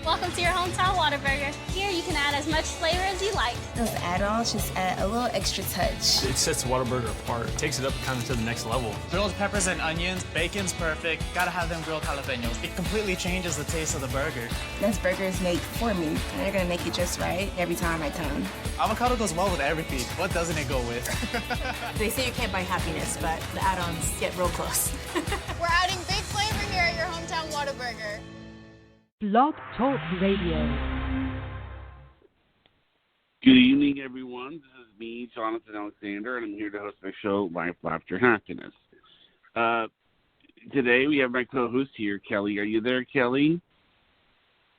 Welcome to your hometown Whataburger. Here you can add as much flavor as you like. Those add-ons just add a little extra touch. It sets the Whataburger apart. It takes it up kind of to the next level. Grilled peppers and onions, bacon's perfect. Gotta have them grilled jalapenos. It completely changes the taste of the burger. This burger is made for me, and they're gonna make it just right every time I come. Avocado goes well with everything. What doesn't it go with? They say you can't buy happiness, but the add-ons get real close. We're adding big flavor here at your hometown Whataburger. Blog Talk Radio. Good evening, everyone. This is me, Jonathan Alexander, and I'm here to host my show, Life, Laughter, Happiness. Today we have my co-host here, Kelly. Are you there, Kelly?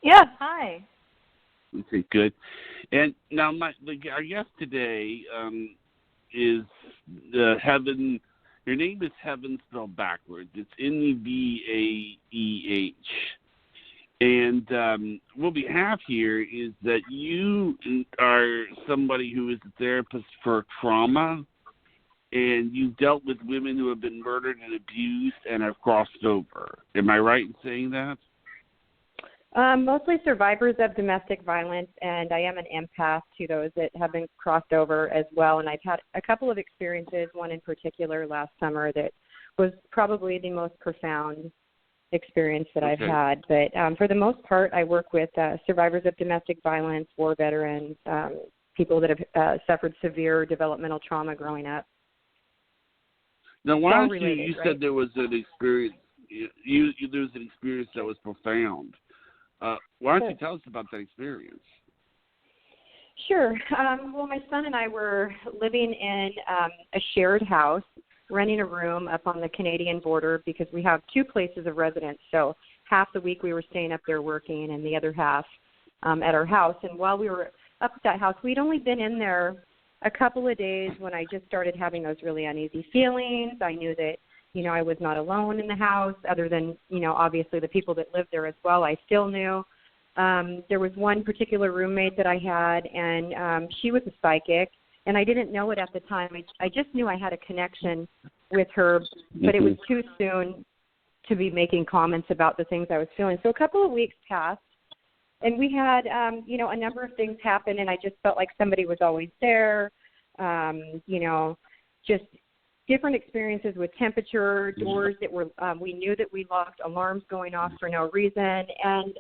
Yes, hi. Okay, good. And now our guest today is Heaven. Your name is Heaven spelled backwards. It's nevaeh. And what we have here is that you are somebody who is a therapist for trauma, and you've dealt with women who have been murdered and abused and have crossed over. Am I right in saying that? Mostly survivors of domestic violence, and I am an empath to those that have been crossed over as well. And I've had a couple of experiences, one in particular last summer that was probably the most profound experience that I've had. But for the most part, I work with survivors of domestic violence, war veterans, people that have suffered severe developmental trauma growing up. Now, why don't you right? said there was an experience, there was an experience that was profound. Why don't you tell us about that experience? Sure. Well, my son and I were living in a shared house, renting a room up on the Canadian border because we have two places of residence. So half the week we were staying up there working and the other half at our house. And while we were up at that house, we'd only been in there a couple of days when I just started having those really uneasy feelings. I knew that, I was not alone in the house other than, obviously the people that lived there as well. I still knew. There was one particular roommate that I had, and she was a psychic. And I didn't know it at the time. I just knew I had a connection with her, but it was too soon to be making comments about the things I was feeling. So a couple of weeks passed, and we had, a number of things happen, and I just felt like somebody was always there, just different experiences with temperature, doors that were, we knew that we locked, alarms going off for no reason. And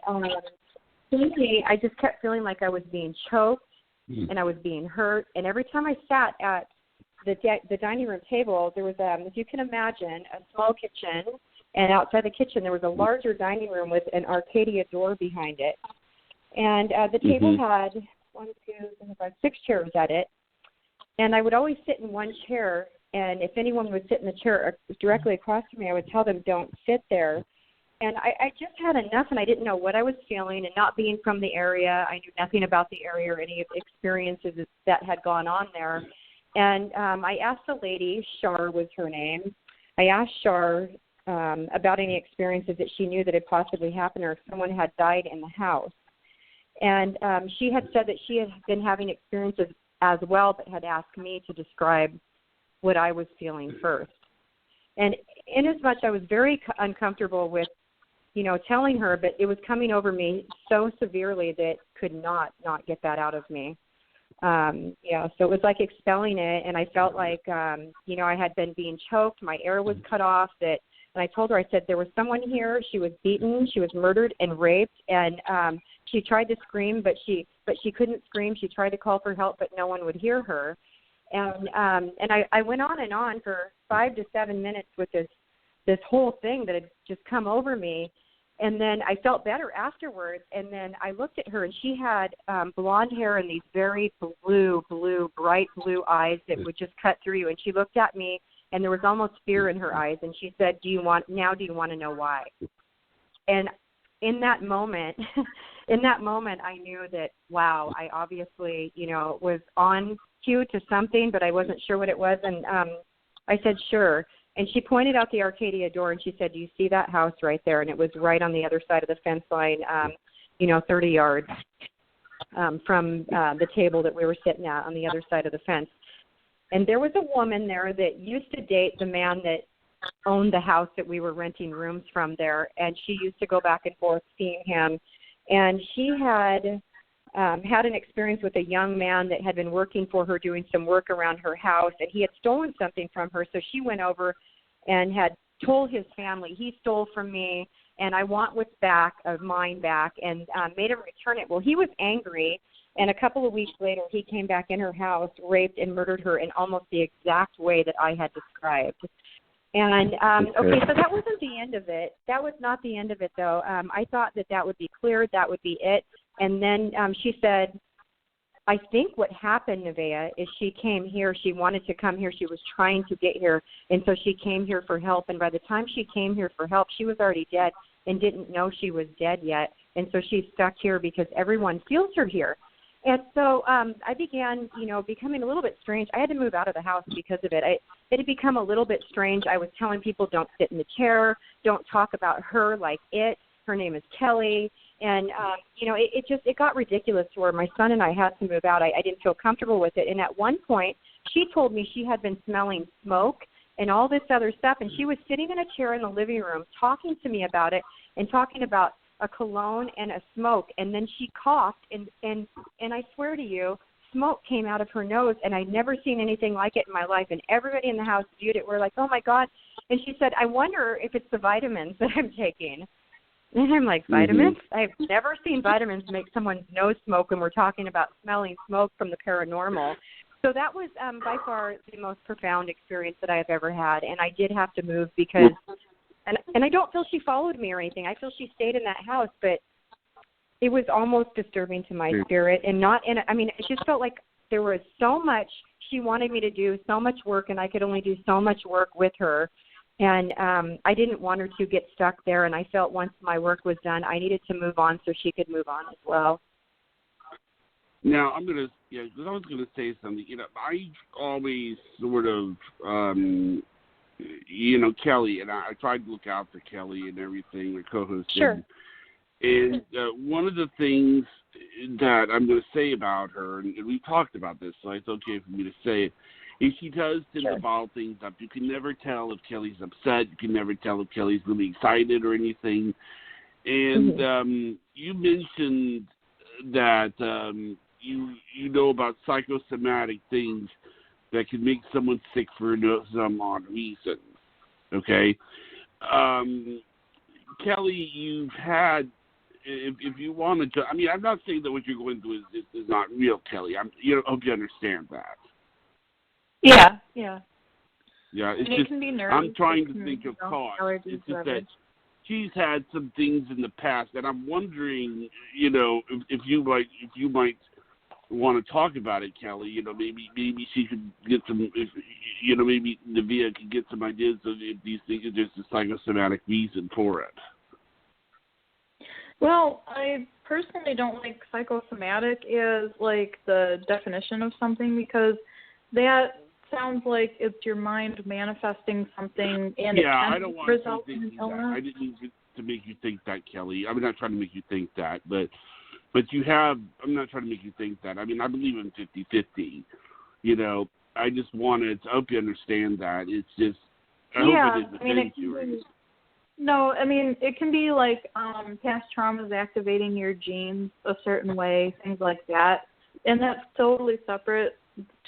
suddenly I just kept feeling like I was being choked. And I was being hurt. And every time I sat at the dining room table, there was, as you can imagine, a small kitchen. And outside the kitchen, there was a larger dining room with an Arcadia door behind it. And the table had 6 chairs at it. And I would always sit in one chair. And if anyone would sit in the chair directly across from me, I would tell them, don't sit there. And I just had enough, and I didn't know what I was feeling. And not being from the area, I knew nothing about the area or any of the experiences that had gone on there. And I asked the lady, Shar was her name, I asked Shar about any experiences that she knew that had possibly happened or if someone had died in the house. And she had said that she had been having experiences as well, but had asked me to describe what I was feeling first. And in as much I was very uncomfortable with telling her, but it was coming over me so severely that could not get that out of me. So it was like expelling it, and I felt like, I had been being choked, my air was cut off, and I told her, I said, there was someone here, she was beaten, she was murdered and raped, and she tried to scream, but she couldn't scream. She tried to call for help, but no one would hear her. And I went on and on for 5 to 7 minutes with this whole thing that had just come over me. And then I felt better afterwards. And then I looked at her, and she had blonde hair and these very bright blue eyes that would just cut through you. And she looked at me, and there was almost fear in her eyes. And she said, do you want to know why? And in that moment, I knew that, wow, I obviously, was on cue to something, but I wasn't sure what it was. And I said, sure. And she pointed out the Arcadia door, and she said, do you see that house right there? And it was right on the other side of the fence line, 30 yards from the table that we were sitting at on the other side of the fence. And there was a woman there that used to date the man that owned the house that we were renting rooms from there, and she used to go back and forth seeing him. and she had had an experience with a young man that had been working for her doing some work around her house, and he had stolen something from her. So she went over and had told his family, he stole from me, and I want what's back of mine back, and made him return it. Well, he was angry, and a couple of weeks later he came back in her house, raped and murdered her in almost the exact way that I had described. And, okay, so that wasn't the end of it. That was not the end of it, though. I thought that would be cleared, that would be it. And then she said, I think what happened, Nevaeh, is she came here. She wanted to come here. She was trying to get here, and so she came here for help. And by the time she came here for help, she was already dead and didn't know she was dead yet. And so she's stuck here because everyone feels her here. And so I began, becoming a little bit strange. I had to move out of the house because of it. It had become a little bit strange. I was telling people, don't sit in the chair, don't talk about her like it. Her name is Kelly. And, it got ridiculous to where my son and I had to move out. I didn't feel comfortable with it. And at one point, she told me she had been smelling smoke and all this other stuff. And she was sitting in a chair in the living room talking to me about it and talking about a cologne and a smoke. And then she coughed, and I swear to you, smoke came out of her nose, and I'd never seen anything like it in my life. And everybody in the house viewed it. We're like, oh, my God. And she said, I wonder if it's the vitamins that I'm taking. And I'm like, vitamins? I've never seen vitamins make someone's nose smoke when we're talking about smelling smoke from the paranormal. So that was by far the most profound experience that I have ever had. And I did have to move because, and I don't feel she followed me or anything. I feel she stayed in that house, but it was almost disturbing to my spirit. And it just felt like there was so much she wanted me to do, so much work, and I could only do so much work with her. And I didn't want her to get stuck there, and I felt once my work was done, I needed to move on so she could move on as well. Now, I was going to say something. I always sort of, Kelly, and I tried to look out for Kelly and everything, the co-host. Sure. And one of the things that I'm going to say about her, and we talked about this, so it's okay for me to say it, is she does tend to bottle things up. You can never tell if Kelly's upset. You can never tell if Kelly's really excited or anything. And you mentioned that you know about psychosomatic things that can make someone sick for some odd reason. Okay? Kelly, you've had, if you wanted to, I'm not saying that what you're going through is not real, Kelly. I hope you understand that. Yeah. Yeah, it's and just, it can be nerves. I'm trying to think of cause. It's just that she's had some things in the past, and I'm wondering, if you might want to talk about it, Kelly. Maybe she could get some. Maybe Nevaeh could get some ideas of if these things are just a psychosomatic reason for it. Well, I personally don't think psychosomatic is like the definition of something, because that sounds like it's your mind manifesting something and it I can don't want result to in think illness. that. I didn't mean to make you think that, Kelly. I'm not trying to make you think that, but you have. I'm not trying to make you think that. I believe in 50-50. I just wanted to hope you understand that. It's just. I hope it isn't No, it can be like past traumas activating your genes a certain way, things like that, and that's totally separate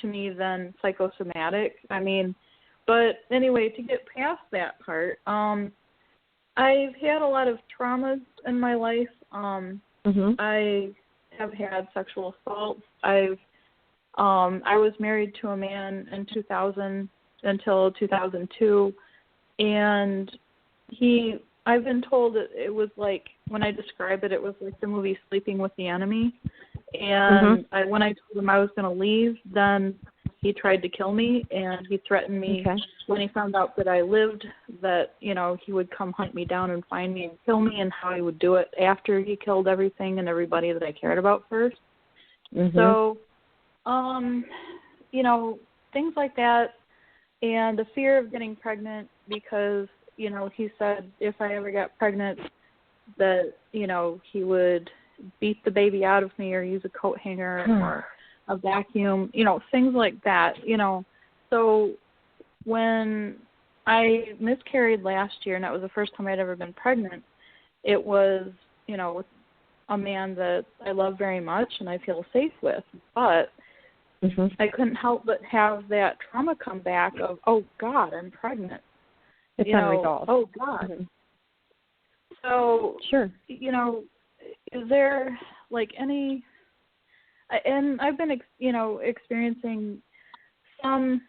to me than psychosomatic. But anyway, to get past that part, I've had a lot of traumas in my life. I have had sexual assaults. I was married to a man in 2000 until 2002, and I've been told that it was like, when I describe it, it was like the movie Sleeping with the Enemy. And when I told him I was going to leave, then he tried to kill me, and he threatened me when he found out that I lived, that, he would come hunt me down and find me and kill me, and how he would do it after he killed everything and everybody that I cared about first. So, things like that, and the fear of getting pregnant, because, he said if I ever got pregnant that, he would beat the baby out of me or use a coat hanger or a vacuum, things like that, So when I miscarried last year, and that was the first time I'd ever been pregnant, it was, with a man that I love very much and I feel safe with, but I couldn't help but have that trauma come back of, oh God, I'm pregnant. It's unresolved. Oh God. So, sure. Is there like any, and I've been, experiencing some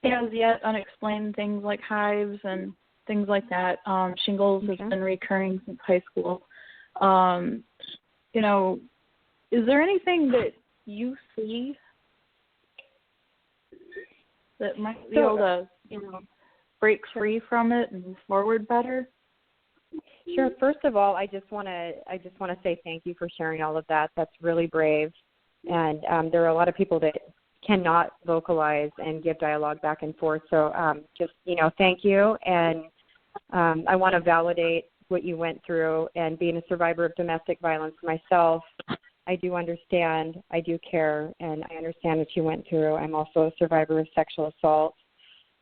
as yet unexplained things like hives and things like that. Shingles has been recurring since high school. Is there anything that you see that might be able to, break free from it and move forward better? Sure. First of all, I just want to say thank you for sharing all of that. That's really brave. And there are a lot of people that cannot vocalize and give dialogue back and forth. So thank you. And I want to validate what you went through. And being a survivor of domestic violence myself, I do understand, I do care, and I understand what you went through. I'm also a survivor of sexual assault.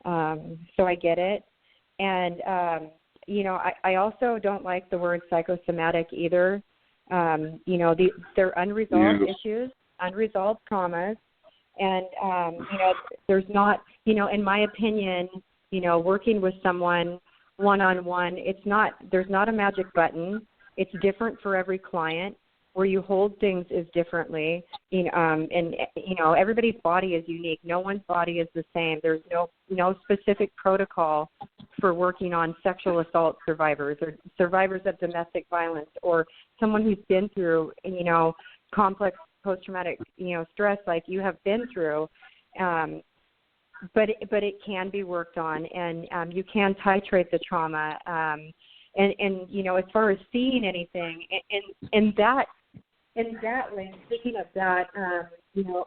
So I get it. And, I also don't like the word psychosomatic either. They're unresolved issues, unresolved traumas. And, there's not, in my opinion, working with someone one-on-one, there's not a magic button. It's different for every client. Where you hold things is differently, everybody's body is unique. No one's body is the same. There's no specific protocol for working on sexual assault survivors or survivors of domestic violence or someone who's been through, complex post-traumatic, stress like you have been through. But it can be worked on, and you can titrate the trauma. And as far as seeing anything, in that way, speaking of that,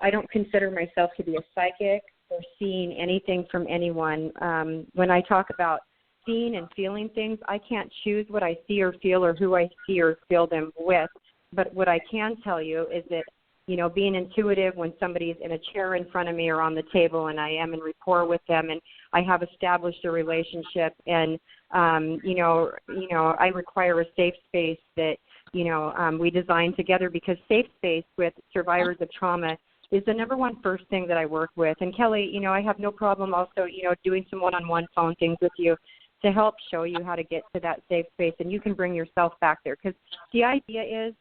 I don't consider myself to be a psychic or seeing anything from anyone. When I talk about seeing and feeling things, I can't choose what I see or feel or who I see or feel them with. But what I can tell you is that, being intuitive when somebody's in a chair in front of me or on the table and I am in rapport with them and I have established a relationship and, I require a safe space that, we design together because safe space with survivors of trauma is the number one first thing that I work with. And Kelly, I have no problem also, doing some one-on-one phone things with you to help show you how to get to that safe space and you can bring yourself back there. Because the idea is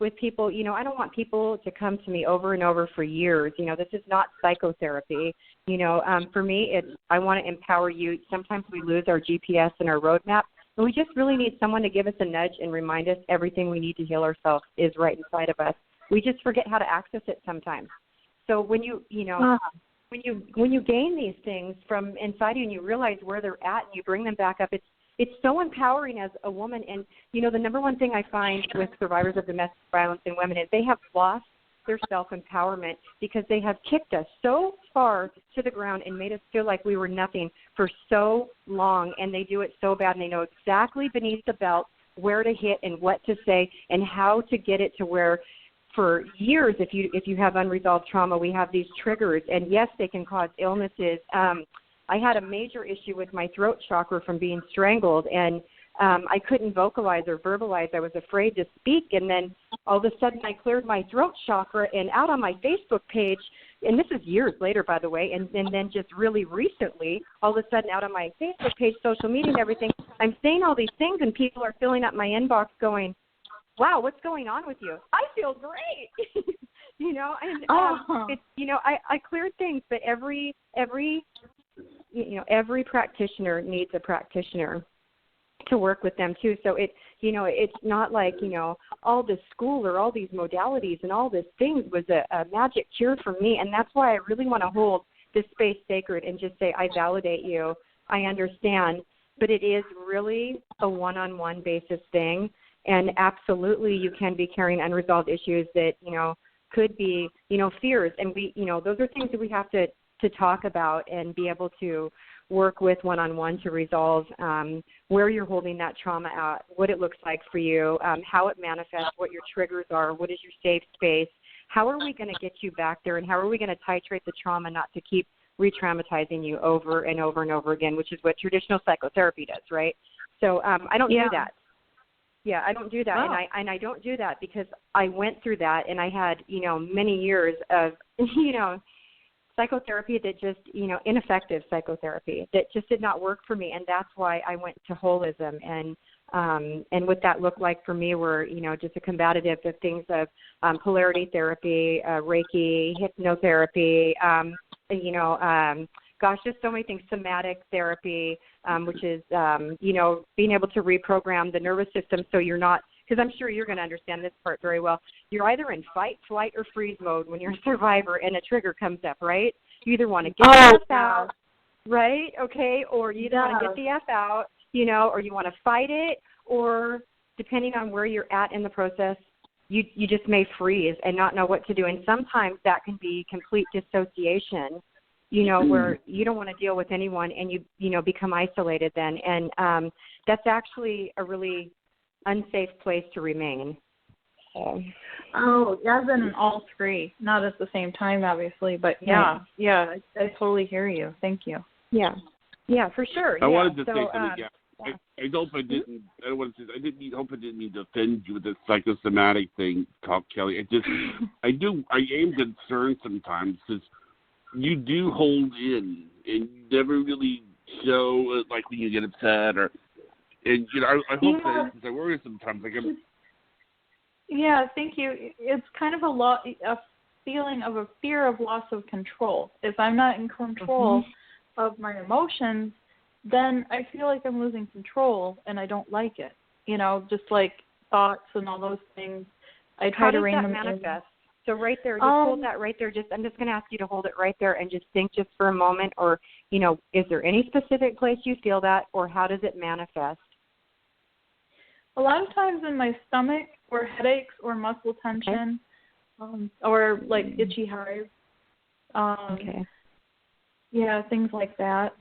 with people, I don't want people to come to me over and over for years. This is not psychotherapy. For me, I want to empower you. Sometimes we lose our GPS and our roadmap. And we just really need someone to give us a nudge and remind us everything we need to heal ourselves is right inside of us. We just forget how to access it sometimes. So when you gain these things from inside you and you realize where they're at and you bring them back up, it's so empowering as a woman. And, the number one thing I find with survivors of domestic violence and women is they have lost their self-empowerment because they have kicked us so far to the ground and made us feel like we were nothing for so long, and they do it so bad, and they know exactly beneath the belt where to hit and what to say and how to get it to where for years, if you have unresolved trauma, we have these triggers, and yes, they can cause illnesses. I had a major issue with my throat chakra from being strangled, and I couldn't vocalize or verbalize. I was afraid to speak, and then all of a sudden I cleared my throat chakra, and out on my Facebook page, and this is years later, by the way, and then just really recently, all of a sudden out on my Facebook page, social media and everything, I'm saying all these things, and people are filling up my inbox going, wow, what's going on with you? I feel great. I cleared things, but every practitioner needs a practitioner to work with them too. So it's not like, all this school or all these modalities and all these things was a magic cure for me. And that's why I really want to hold this space sacred and just say, I validate you. I understand, but it is really a one-on-one basis thing. And absolutely you can be carrying unresolved issues that, could be, fears. And those are things that we have to talk about and be able to work with one-on-one to resolve where you're holding that trauma at, what it looks like for you, how it manifests, what your triggers are, what is your safe space, how are we going to get you back there, and how are we going to titrate the trauma not to keep re-traumatizing you over and over and over again, which is what traditional psychotherapy does, right? So I don't do that. Yeah, I don't do that, Wow. and I don't do that because I went through that, and I had many years of psychotherapy that just ineffective psychotherapy that just did not work for me, and that's why I went to holism, and what that looked like for me were just a combative of things of polarity therapy, Reiki, hypnotherapy, just so many things, somatic therapy, which is, being able to reprogram the nervous system so you're not, because I'm sure you're going to understand this part very well, you're either in fight, flight, or freeze mode when you're a survivor and a trigger comes up, right? You either want to get the F out, right, okay, or you either want to get the F out, or you want to fight it, or depending on where you're at in the process, you just may freeze and not know what to do. And sometimes that can be complete dissociation, where you don't want to deal with anyone and you become isolated then. And that's actually a really unsafe place to remain. So. Oh, I've been in all three, not at the same time, obviously, but I totally hear you. Thank you. Yeah, for sure. I wanted to say something. I hope I didn't. I want to say hope I didn't mean to offend you with this psychosomatic thing, Kelly. I am concerned sometimes because you do hold in and you never really show like when you get upset I hope that because I worry sometimes Yeah, thank you. It's kind of a feeling of a fear of loss of control. If I'm not in control of my emotions, then I feel like I'm losing control, and I don't like it. Just like thoughts and all those things. I try to rein them in. How does that manifest? So right there, just hold that right there. I'm just going to ask you to hold it right there and just think just for a moment. Or, is there any specific place you feel that, or how does it manifest? A lot of times in my stomach, or headaches, or muscle tension, or like itchy hives. Yeah, things like that.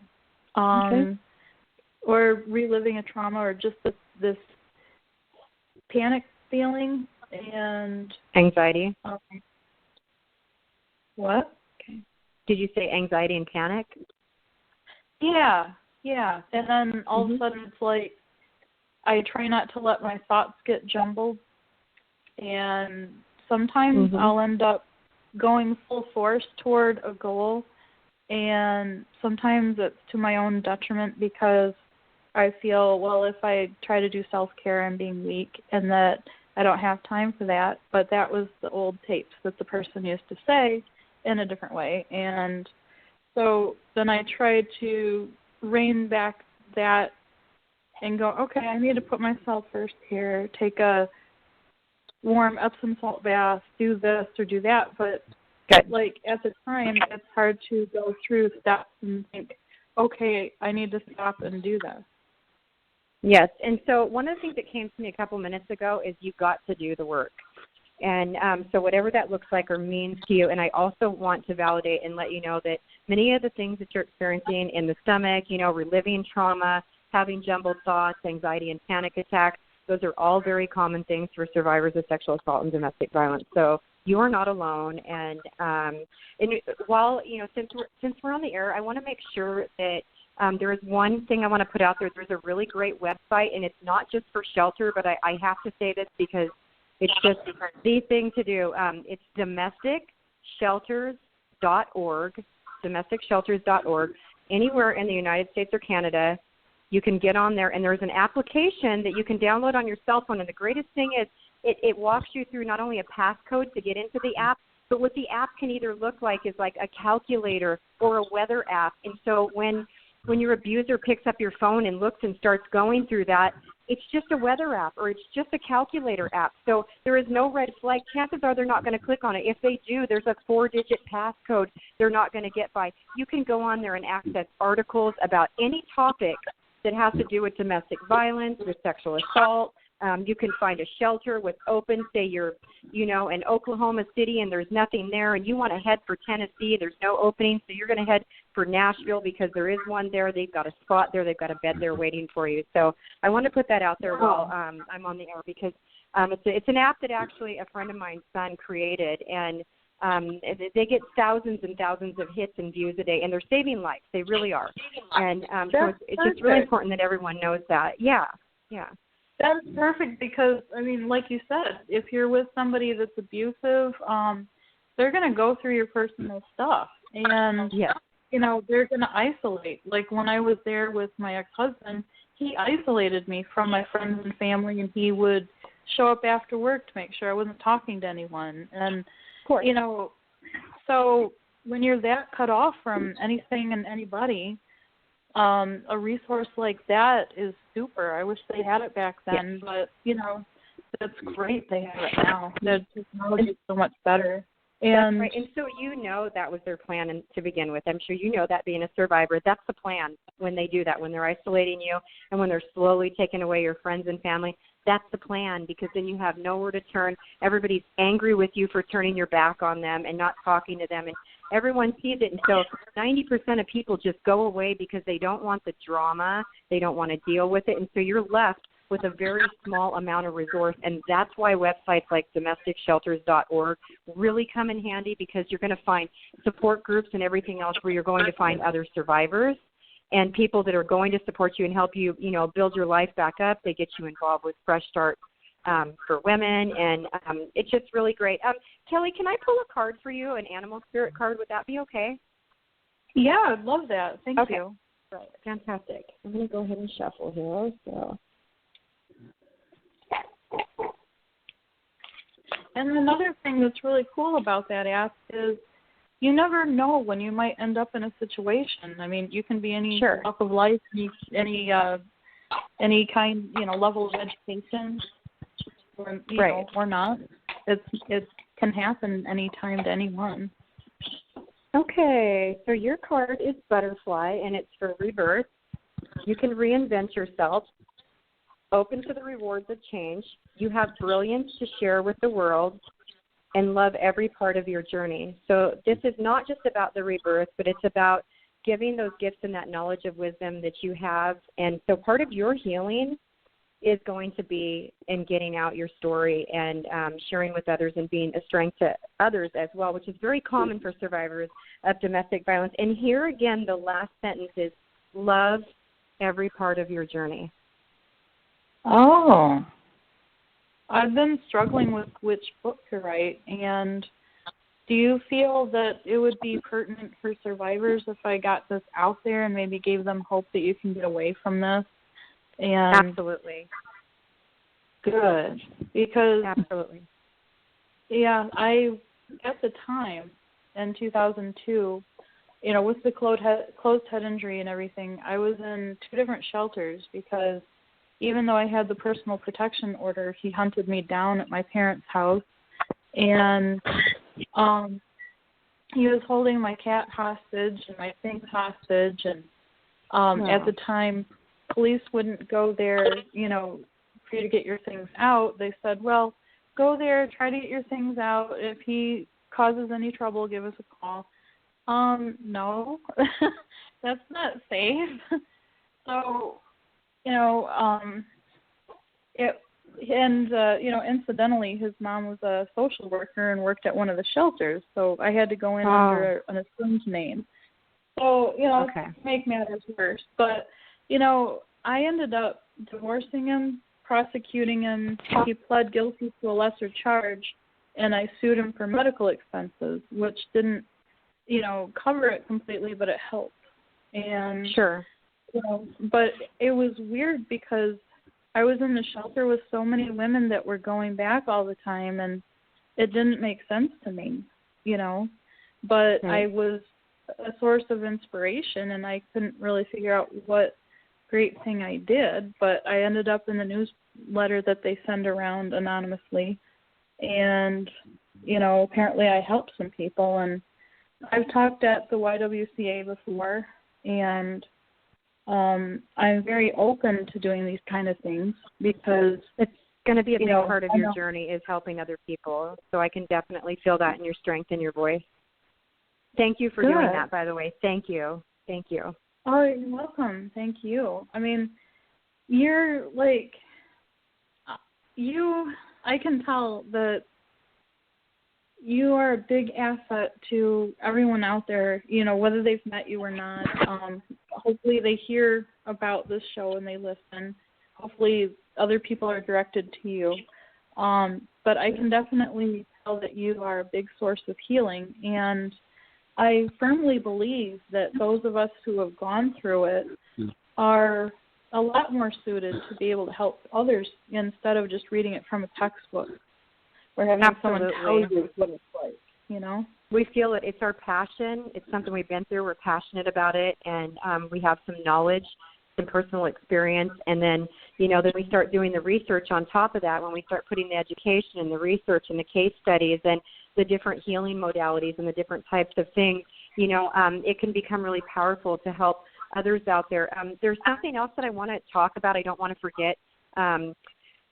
Or reliving a trauma, or just this panic feeling and anxiety. What? Okay. Did you say anxiety and panic? Yeah. And then all of a sudden it's like I try not to let my thoughts get jumbled, and sometimes I'll end up going full force toward a goal, and sometimes it's to my own detriment because I feel, well, if I try to do self-care, I'm being weak, and that I don't have time for that. But that was the old tapes that the person used to say in a different way. And so then I tried to rein back that and go, okay, I need to put myself first here, take a warm Epsom salt bath, do this or do that. But like at the time, it's hard to go through steps and think, okay, I need to stop and do this. Yes, and so one of the things that came to me a couple minutes ago is you've got to do the work. And so whatever that looks like or means to you, and I also want to validate and let you know that many of the things that you're experiencing in the stomach, reliving trauma, having jumbled thoughts, anxiety and panic attacks, those are all very common things for survivors of sexual assault and domestic violence. So you are not alone. And while, since we're on the air, I want to make sure that there is one thing I want to put out there. There's a really great website, and it's not just for shelter, but I have to say this because it's just the thing to do. It's domesticshelters.org, domesticshelters.org. Anywhere in the United States or Canada, you can get on there, and there's an application that you can download on your cell phone. And the greatest thing is it walks you through not only a passcode to get into the app, but what the app can either look like is like a calculator or a weather app. And so when your abuser picks up your phone and looks and starts going through that, it's just a weather app or it's just a calculator app. So there is no red flag. Chances are they're not going to click on it. If they do, there's a 4-digit passcode they're not going to get by. You can go on there and access articles about any topic that has to do with domestic violence, with sexual assault. You can find a shelter with open, say you're, in Oklahoma City and there's nothing there and you want to head for Tennessee, there's no opening, so you're going to head for Nashville because there is one there. They've got a spot there. They've got a bed there waiting for you. So I want to put that out there while I'm on the air because it's an app that actually a friend of mine's son created, and they get thousands and thousands of hits and views a day, and they're saving lives. They really are. And so it's just really important that everyone knows that. Yeah. That's perfect because, I mean, like you said, if you're with somebody that's abusive, they're going to go through your personal stuff. And, you know, they're going to isolate. Like when I was there with my ex-husband, he isolated me from my friends and family, and he would show up after work to make sure I wasn't talking to anyone. And, you know, so when you're that cut off from anything and anybody, a resource like that is super. I wish they had it back then, but, you know, that's great they have it now. The technology is so much better. And that's right. And so you know that was their plan to begin with. I'm sure you know that being a survivor. That's the plan when they do that, when they're isolating you and when they're slowly taking away your friends and family. That's the plan, because then you have nowhere to turn. Everybody's angry with you for turning your back on them and not talking to them. And everyone sees it. And so 90% of people just go away because they don't want the drama. They don't want to deal with it. And so you're left with a very small amount of resource. And that's why websites like domesticshelters.org really come in handy, because you're going to find support groups and everything else where you're going to find other survivors and people that are going to support you and help you, you know, build your life back up. They get you involved with Fresh Start for women, and it's just really great. Kelly, can I pull a card for you, an animal spirit card? Would that be okay? yeah, I'd love that. Thank you. Right. Fantastic. I'm going to go ahead and shuffle here. So. And another thing that's really cool about that app is you never know when you might end up in a situation. I mean, you can be any walk of life, any kind, you know, level of education, or you know, or not. It can happen anytime to anyone. Okay, so your card is Butterfly, and it's for rebirth. You can reinvent yourself, open to the rewards of change. You have brilliance to share with the world, and love every part of your journey. So this is not just about the rebirth, but it's about giving those gifts and that knowledge of wisdom that you have. And so part of your healing is going to be in getting out your story and sharing with others and being a strength to others as well, which is very common for survivors of domestic violence. And here again, the last sentence is love every part of your journey. Oh. I've been struggling with which book to write, and do you feel that it would be pertinent for survivors if I got this out there and maybe gave them hope that you can get away from this? And absolutely. Good. Because, absolutely. Yeah, at the time, in 2002, you know, with the closed head injury and everything, I was in 2 different shelters because even though I had the personal protection order, he hunted me down at my parents' house, and he was holding my cat hostage and my things hostage, and at the time, police wouldn't go there, you know, for you to get your things out. They said, well, go there, try to get your things out. If he causes any trouble, give us a call. No, that's not safe. So, you know, you know, incidentally, his mom was a social worker and worked at one of the shelters, so I had to go in under an assumed name. So, you know, to make matters worse. But, you know, I ended up divorcing him, prosecuting him. He pled guilty to a lesser charge, and I sued him for medical expenses, which didn't, you know, cover it completely, but it helped. And you know, but it was weird because I was in the shelter with so many women that were going back all the time, and it didn't make sense to me, you know. But I was a source of inspiration, and I couldn't really figure out what great thing I did. But I ended up in the newsletter that they send around anonymously, and, you know, apparently I helped some people. And I've talked at the YWCA before, and I'm very open to doing these kind of things because it's going to be a big part of your journey is helping other people. So I can definitely feel that in your strength and your voice. Thank you for doing that, by the way. Thank you. Thank you. Oh, you're welcome. Thank you. I mean, you're like, I can tell that you are a big asset to everyone out there, you know, whether they've met you or not. Hopefully they hear about this show and they listen. hopefully other people are directed to you. But I can definitely tell that you are a big source of healing, and I firmly believe that those of us who have gone through it are a lot more suited to be able to help others instead of just reading it from a textbook or having someone tell you what it's like, you know? We feel it. It's our passion. It's something we've been through. We're passionate about it, and we have some knowledge, some personal experience, and then, then we start doing the research on top of that when we start putting the education and the research and the case studies and the different healing modalities and the different types of things, it can become really powerful to help others out there. There's something else that I want to talk about. I don't want to forget.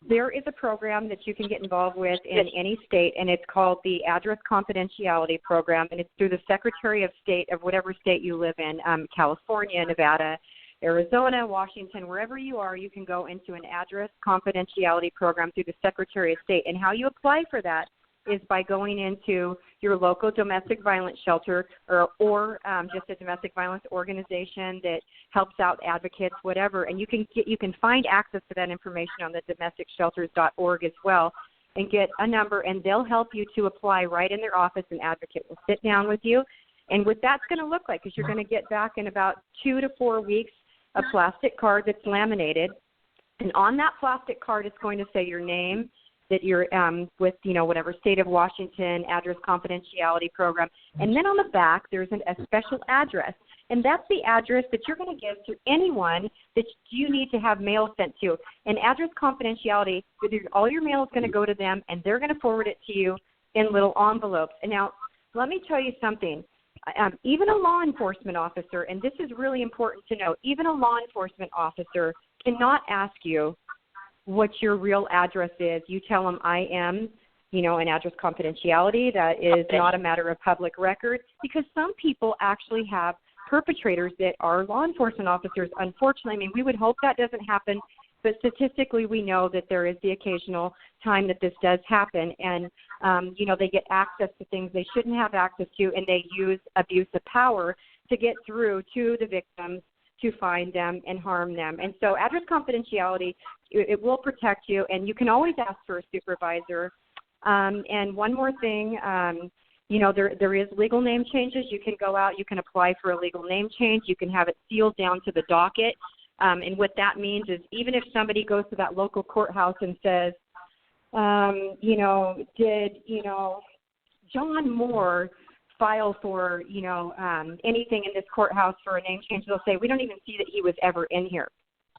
There is a program that you can get involved with in any state, and it's called the Address Confidentiality Program, and it's through the Secretary of State of whatever state you live in, California, Nevada, Arizona, Washington, wherever you are, you can go into an Address Confidentiality Program through the Secretary of State. And how you apply for that is by going into your local domestic violence shelter or just a domestic violence organization that helps out advocates, whatever. And you can find access to that information on the domesticshelters.org as well, and get a number, and they'll help you to apply right in their office. An advocate will sit down with you, and what that's going to look like is you're going to get back in about 2 to 4 weeks a plastic card that's laminated, and on that plastic card it's going to say your name, that you're with, whatever state of Washington, Address Confidentiality Program. And then on the back, there's a special address. And that's the address that you're going to give to anyone that you need to have mail sent to. And Address Confidentiality, all your mail is going to go to them, and they're going to forward it to you in little envelopes. And now, let me tell you something. Even a law enforcement officer, and this is really important to know, even a law enforcement officer cannot ask you what your real address is. You tell them I am, an address confidentiality. That is not a matter of public record, because some people actually have perpetrators that are law enforcement officers. Unfortunately, we would hope that doesn't happen, but statistically we know that there is the occasional time that this does happen, and, they get access to things they shouldn't have access to, and they use abuse of power to get through to the victims to find them and harm them. And so address confidentiality, it will protect you, and you can always ask for a supervisor. And one more thing, there is legal name changes. You can go out, you can apply for a legal name change. You can have it sealed down to the docket. And what that means is even if somebody goes to that local courthouse and says, did John Moore file for, anything in this courthouse for a name change, they'll say, we don't even see that he was ever in here,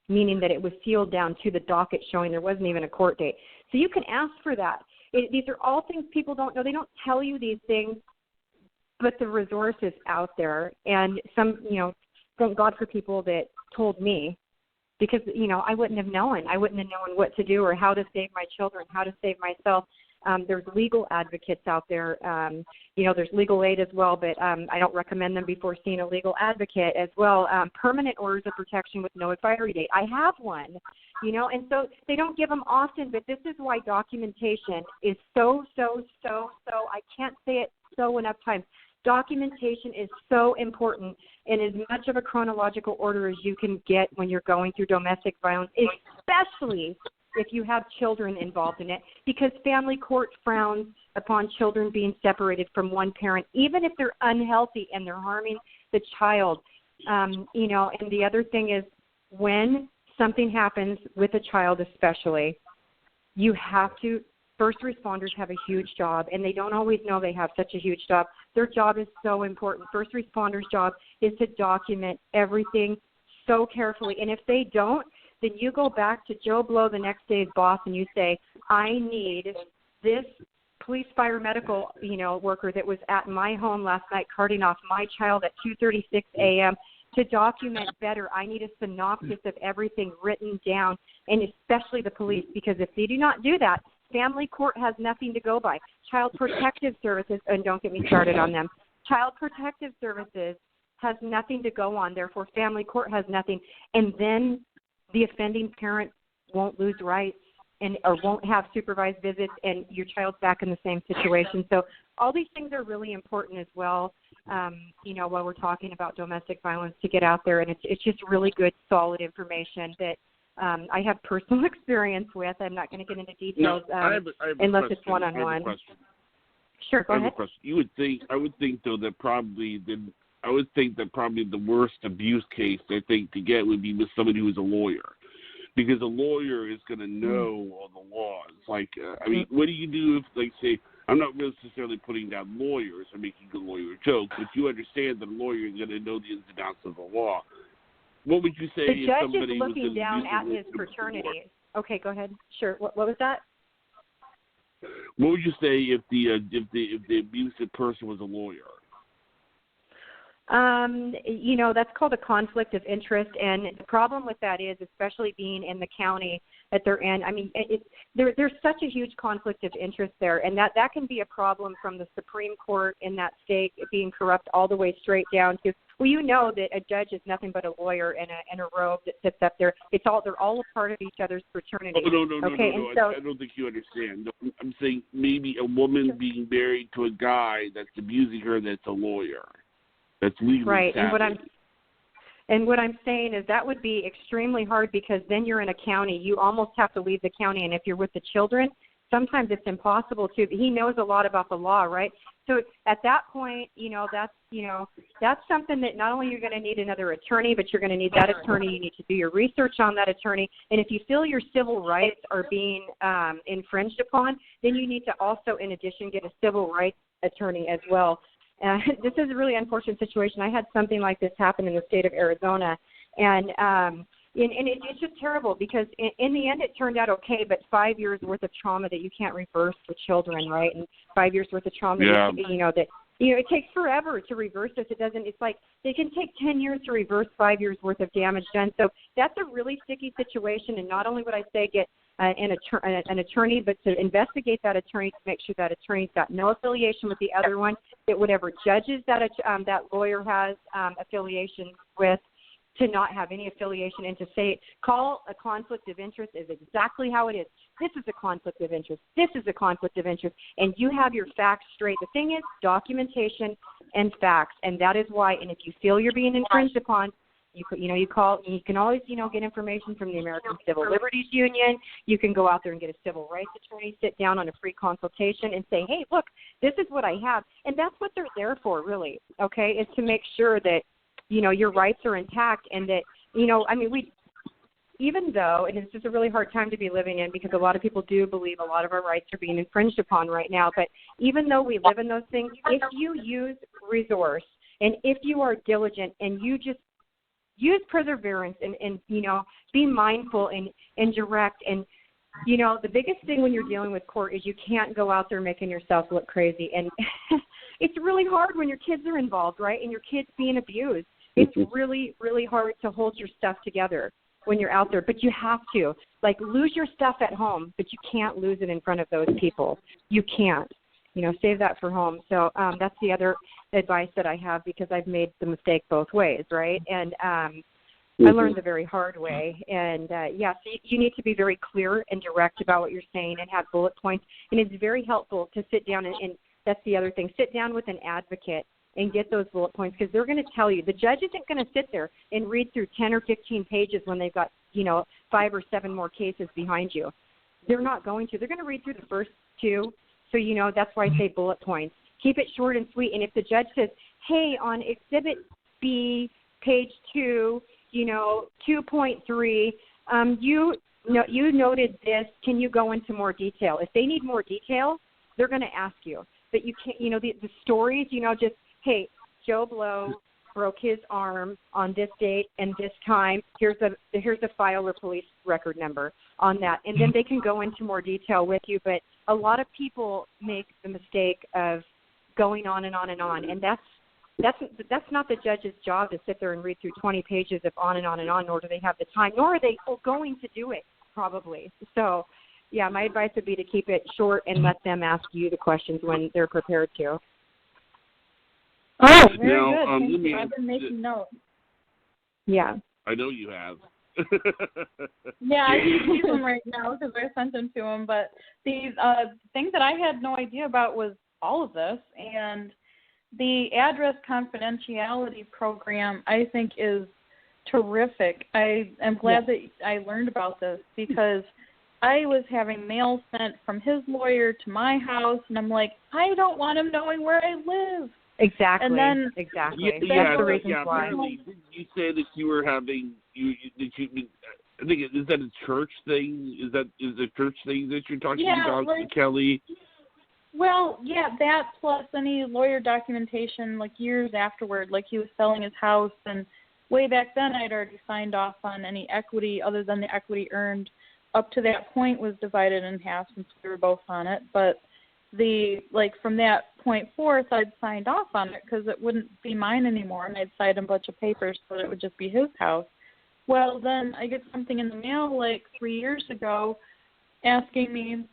meaning that it was sealed down to the docket showing there wasn't even a court date. So you can ask for that. These are all things people don't know. They don't tell you these things, but the resource is out there. And thank God for people that told me, because, I wouldn't have known. I wouldn't have known what to do or how to save my children, how to save myself. There's legal advocates out there. There's legal aid as well, but I don't recommend them before seeing a legal advocate as well. Permanent orders of protection with no expiry date. I have one, and so they don't give them often, but this is why documentation is so, I can't say it so enough times. Documentation is so important, in as much of a chronological order as you can get when you're going through domestic violence, especially if you have children involved in it, because family court frowns upon children being separated from one parent, even if they're unhealthy and they're harming the child. And the other thing is, when something happens with a child especially, you have to, first responders have a huge job, and they don't always know they have such a huge job. Their job is so important. First responders' job is to document everything so carefully, and if they don't, then you go back to Joe Blow, the next day's boss, and you say, I need this police, fire, medical, worker that was at my home last night carting off my child at 2:36 a.m. to document better. I need a synopsis of everything written down, and especially the police, because if they do not do that, family court has nothing to go by. Child Protective Services, and don't get me started on them, Child Protective Services has nothing to go on. Therefore, family court has nothing. And then the offending parent won't lose rights or won't have supervised visits, and your child's back in the same situation. So all these things are really important as well, while we're talking about domestic violence, to get out there. And it's just really good, solid information that I have personal experience with. I'm not going to get into details I have unless a it's question. I have one-on-one. a question. Sure, go I have ahead. a question. I would think though that probably the worst abuse case I think to get would be with somebody who's a lawyer, because a lawyer is going to know all the laws. Like, I mean, what do you do if, like, say, I'm not necessarily putting down lawyers or making a lawyer joke, but you understand that a lawyer is going to know the ins and outs of the law. What would you say The if judge somebody is looking was down at his fraternity. Okay, go ahead. Sure. What was that? What would you say if the abusive person was a lawyer? That's called a conflict of interest, and the problem with that is, especially being in the county that they're in, I mean, there's such a huge conflict of interest there, and that can be a problem from the Supreme Court in that state being corrupt all the way straight down to, well, you know that a judge is nothing but a lawyer in a robe that sits up there. They're all a part of each other's fraternity. No. Okay, no. so, I don't think you understand. No, I'm saying maybe a woman being married to a guy that's abusing her that's a lawyer. That's legally right, savvy. and what I'm saying is that would be extremely hard, because then you're in a county. You almost have to leave the county, and if you're with the children, sometimes it's impossible to. He knows a lot about the law, right? So at that point, that's something that not only you're going to need another attorney, but you're going to need that attorney. You need to do your research on that attorney, and if you feel your civil rights are being infringed upon, then you need to also, in addition, get a civil rights attorney as well. This is a really unfortunate situation. I had something like this happen in the state of Arizona, and it's just terrible, because in the end it turned out okay, but 5 years worth of trauma that you can't reverse with children, right? And 5 years worth of trauma, it takes forever to reverse this. It's like it can take 10 years to reverse 5 years worth of damage done. So that's a really sticky situation, and not only would I say get an attorney, but to investigate that attorney, to make sure that attorney's got no affiliation with the other one, that whatever judges that lawyer has affiliation with, to not have any affiliation, and to say, call a conflict of interest is exactly how it is. This is a conflict of interest. This is a conflict of interest, and you have your facts straight. The thing is, documentation and facts, and that is why. And if you feel you're being infringed upon, you call. You can always, get information from the American Civil Liberties Union. You can go out there and get a civil rights attorney, sit down on a free consultation, and say, hey, look, this is what I have, and that's what they're there for, really. Okay, is to make sure that your rights are intact, and that even though, and it's just a really hard time to be living in, because a lot of people do believe a lot of our rights are being infringed upon right now, but even though we live in those things, if you use resource, and if you are diligent, and you just use perseverance, and be mindful and direct, and the biggest thing when you're dealing with court is you can't go out there making yourself look crazy, and it's really hard when your kids are involved, right, and your kids being abused. It's really, really hard to hold your stuff together when you're out there, but you have to. Like, lose your stuff at home, but you can't lose it in front of those people. You can't. Save that for home. So that's the other advice that I have, because I've made the mistake both ways, right? And I learned the very hard way. And, so you need to be very clear and direct about what you're saying, and have bullet points. And it's very helpful to sit down, and that's the other thing, sit down with an advocate and get those bullet points, because they're going to tell you. The judge isn't going to sit there and read through 10 or 15 pages when they've got, 5 or 7 more cases behind you. They're not going to. They're going to read through the first 2. So, that's why I say bullet points. Keep it short and sweet. And if the judge says, hey, on Exhibit B, page 2, 2.3, you noted this. Can you go into more detail? If they need more detail, they're going to ask you. But you can't, the stories, just, hey, Joe Blow broke his arm on this date and this time. Here's the file or police record number on that. And then they can go into more detail with you. But a lot of people make the mistake of going on and on and on. And that's not the judge's job, to sit there and read through 20 pages of on and on and on, nor do they have the time, nor are they going to do it, probably. So, yeah, my advice would be to keep it short and let them ask you the questions when they're prepared to. Oh, very now, good. Thank you. I've been making notes. Yeah. I know you have. Yeah, I can see them right now because I sent them to him. But these things that I had no idea about was all of this. And the address confidentiality program, I think, is terrific. I am glad that I learned about this because I was having mail sent from his lawyer to my house, and I'm like, I don't want him knowing where I live. Exactly. And then, exactly. Yeah, That's the reason why. apparently, didn't you say that you were having I think is that a church thing? Is a church thing that you're talking about, Kelly? Well, yeah, that plus any lawyer documentation, like years afterward, like he was selling his house, and way back then I'd already signed off on any equity other than the equity earned up to that point was divided in half since we were both on it, but from that point forth, I'd signed off on it because it wouldn't be mine anymore, and I'd signed a bunch of papers so that it would just be his house. Well, then I get something in the mail like 3 years ago asking me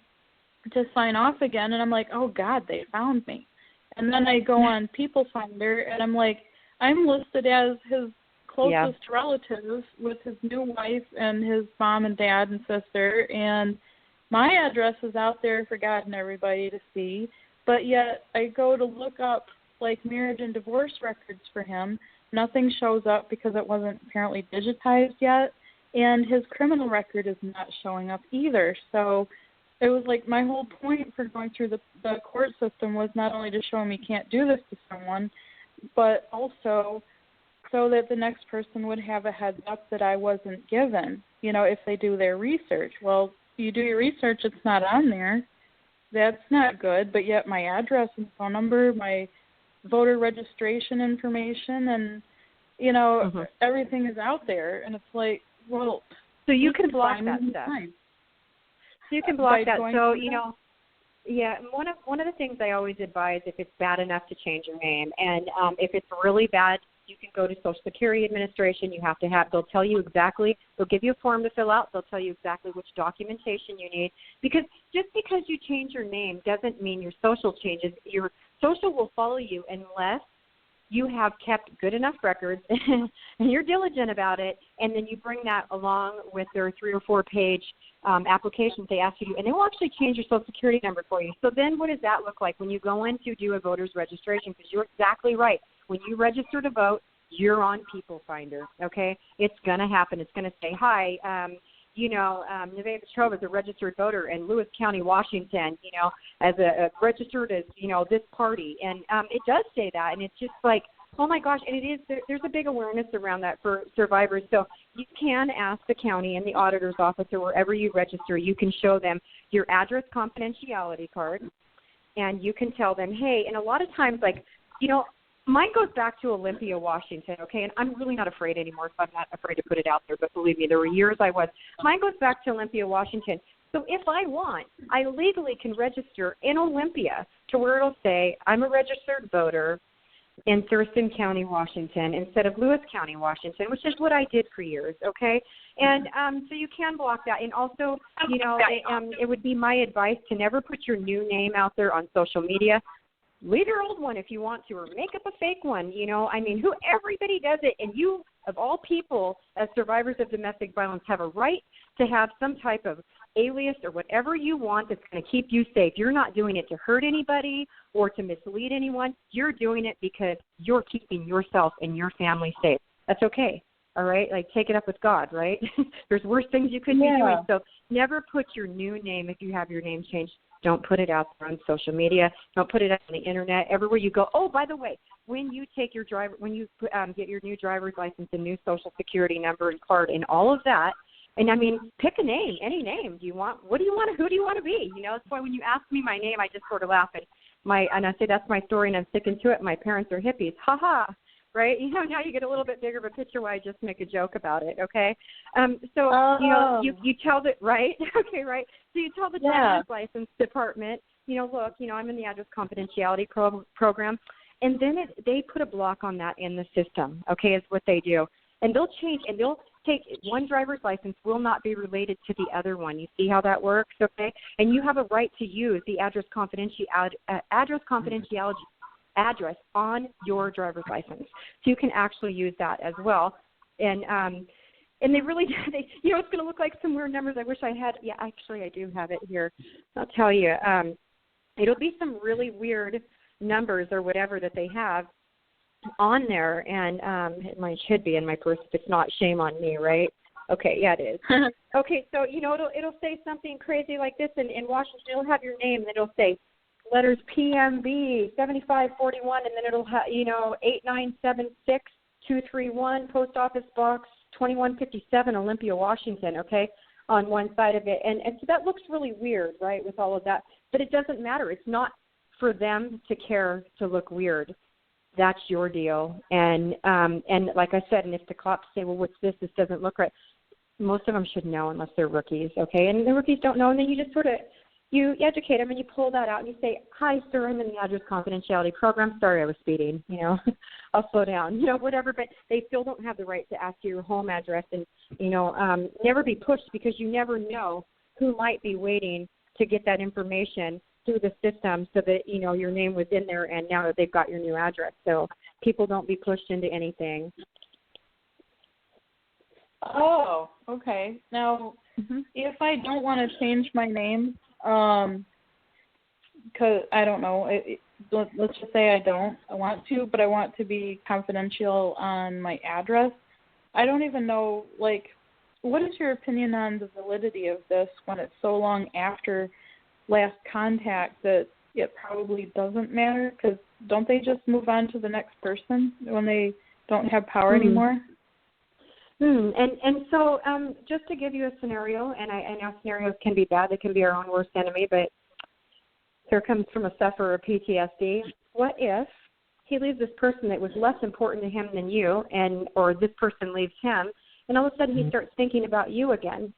to sign off again, and I'm like, oh, God, they found me. And then I go on People Finder, and I'm like, I'm listed as his closest relative with his new wife and his mom and dad and sister, and my address is out there for God and everybody to see, but yet I go to look up, like, marriage and divorce records for him. Nothing shows up because it wasn't apparently digitized yet, and his criminal record is not showing up either. So it was like my whole point for going through the court system was not only to show him you can't do this to someone, but also so that the next person would have a heads up that I wasn't given, if they do their research. Well, you do your research, it's not on there. That's not good, but yet my address and phone number, my voter registration information, and, everything is out there. And it's like, well, so you can block that stuff. So you can block that. So, one of the things I always advise, if it's bad enough to change your name, and if it's really bad, you can go to Social Security Administration. They'll tell you exactly, they'll give you a form to fill out. They'll tell you exactly which documentation you need. Because just because you change your name doesn't mean your social changes. Your social will follow you unless you have kept good enough records and you're diligent about it, and then you bring that along with their 3 or 4 page applications they ask you to do, and they will actually change your Social Security number for you. So then what does that look like when you go in to do a voter's registration? Because you're exactly right. When you register to vote, you're on People Finder, okay? It's going to happen. It's going to say, hi, nevaeh Petrova is a registered voter in Lewis County, Washington, as a registered as, this party. And it does say that, and it's just like, oh, my gosh, and it is, there's a big awareness around that for survivors. So you can ask the county and the auditor's office or wherever you register, you can show them your address confidentiality card, and you can tell them, hey, and a lot of times, like, mine goes back to Olympia, Washington, okay, and I'm really not afraid anymore, so I'm not afraid to put it out there, but believe me, there were years I was. Mine goes back to Olympia, Washington. So if I want, I legally can register in Olympia to where it'll say I'm a registered voter in Thurston County, Washington, instead of Lewis County, Washington, which is what I did for years, okay? And so you can block that. And also, it would be my advice to never put your new name out there on social media. Leave your old one if you want to, or make up a fake one. Everybody does it, and you, of all people, as survivors of domestic violence, have a right to have some type of alias or whatever you want that's going to keep you safe. You're not doing it to hurt anybody or to mislead anyone. You're doing it because you're keeping yourself and your family safe. That's okay. All right? Like, take it up with God, right? There's worse things you could be doing. So never put your new name, if you have your name changed. Don't put it out there on social media. Don't put it out on the internet. Everywhere you go. Oh, by the way, when you take your get your new driver's license and new Social Security number and card and all of that, and pick a name, any name. Who do you want to be? That's why when you ask me my name, I just sort of laugh and I say that's my story and I'm sticking to it. My parents are hippies. Ha ha. Right? Now you get a little bit bigger of a picture where I just make a joke about it, okay? You tell the, right? Okay, right? So you tell the driver's license department, look, I'm in the address confidentiality program, and then they put a block on that in the system, okay, is what they do. And they'll take one driver's license will not be related to the other one. You see how that works, okay? And you have a right to use the address confidentiality address on your driver's license, so you can actually use that as well. And they really, it's going to look like some weird numbers. I wish I had. Yeah, actually, I do have it here. I'll tell you. It'll be some really weird numbers or whatever that they have. on there, and mine should be in my purse. If it's not, shame on me, right? Okay, yeah, it is. Okay, so, it'll say something crazy like this in Washington. It'll have your name, and it'll say letters PMB 7541, and then it'll have, 8976231, Post Office Box 2157, Olympia, Washington, okay, on one side of it. And so that looks really weird, right, with all of that. But it doesn't matter. It's not for them to care to look weird. That's your deal. And like I said, and if the cops say, well, what's this? This doesn't look right. Most of them should know unless they're rookies, okay? And the rookies don't know, and then you just sort of, you educate them, and you pull that out, and you say, hi, sir, I'm in the address confidentiality program. Sorry, I was speeding, I'll slow down, whatever. But they still don't have the right to ask you your home address, and, never be pushed, because you never know who might be waiting to get that information through the system so that, your name was in there, and now that they've got your new address. So people don't be pushed into anything. Oh, okay. Now, if I don't want to change my name, because I don't know, let's just say I want to, but I want to be confidential on my address. I don't even know, what is your opinion on the validity of this when it's so long after last contact that it probably doesn't matter? Because don't they just move on to the next person when they don't have power anymore? And so just to give you a scenario, and I know scenarios can be bad, they can be our own worst enemy, but here comes from a sufferer of PTSD. What if he leaves this person that was less important to him than you, or this person leaves him, and all of a sudden he starts thinking about you again?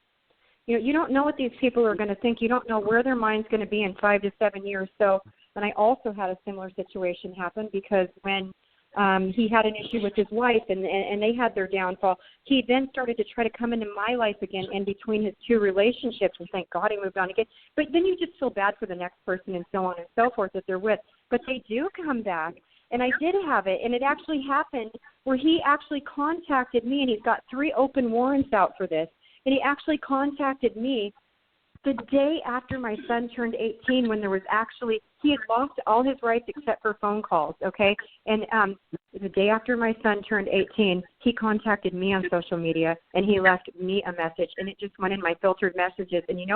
You don't know what these people are going to think. You don't know where their mind's going to be in 5 to 7 years. So, and I also had a similar situation happen, because when he had an issue with his wife, and they had their downfall, he then started to try to come into my life again in between his two relationships, and thank God he moved on again. But then you just feel bad for the next person, and so on and so forth, that they're with. But they do come back, and I did have it, and it actually happened where he actually contacted me, and he's got 3 open warrants out for this, and he actually contacted me the day after my son turned 18, when there was actually, he had lost all his rights except for phone calls, okay? And the day after my son turned 18, he contacted me on social media, and he left me a message, and it just went in my filtered messages. And his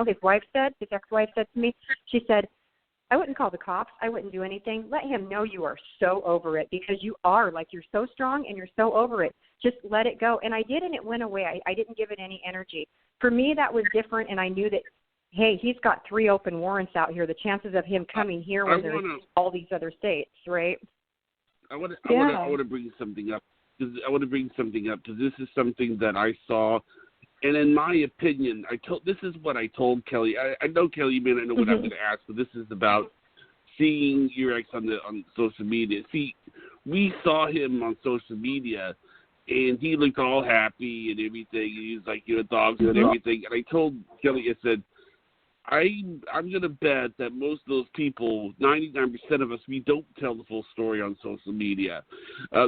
ex-wife said to me, she said, I wouldn't call the cops. I wouldn't do anything. Let him know you are so over it, because you are, you're so strong and you're so over it. Just let it go. And I did, and it went away. I didn't give it any energy. For me, that was different, and I knew that, hey, he's got 3 open warrants out here. The chances of him coming here when there's all these other states, right? I want to bring something up. Because this is something that I saw, and in my opinion, this is what I told Kelly. I know Kelly, you may not know what I'm going to ask, but this is about seeing your ex on social media. See, we saw him on social media, and he looked all happy and everything. He was like, dogs and everything. And I told Kelly, I said, I'm going to bet that most of those people, 99% of us, we don't tell the full story on social media.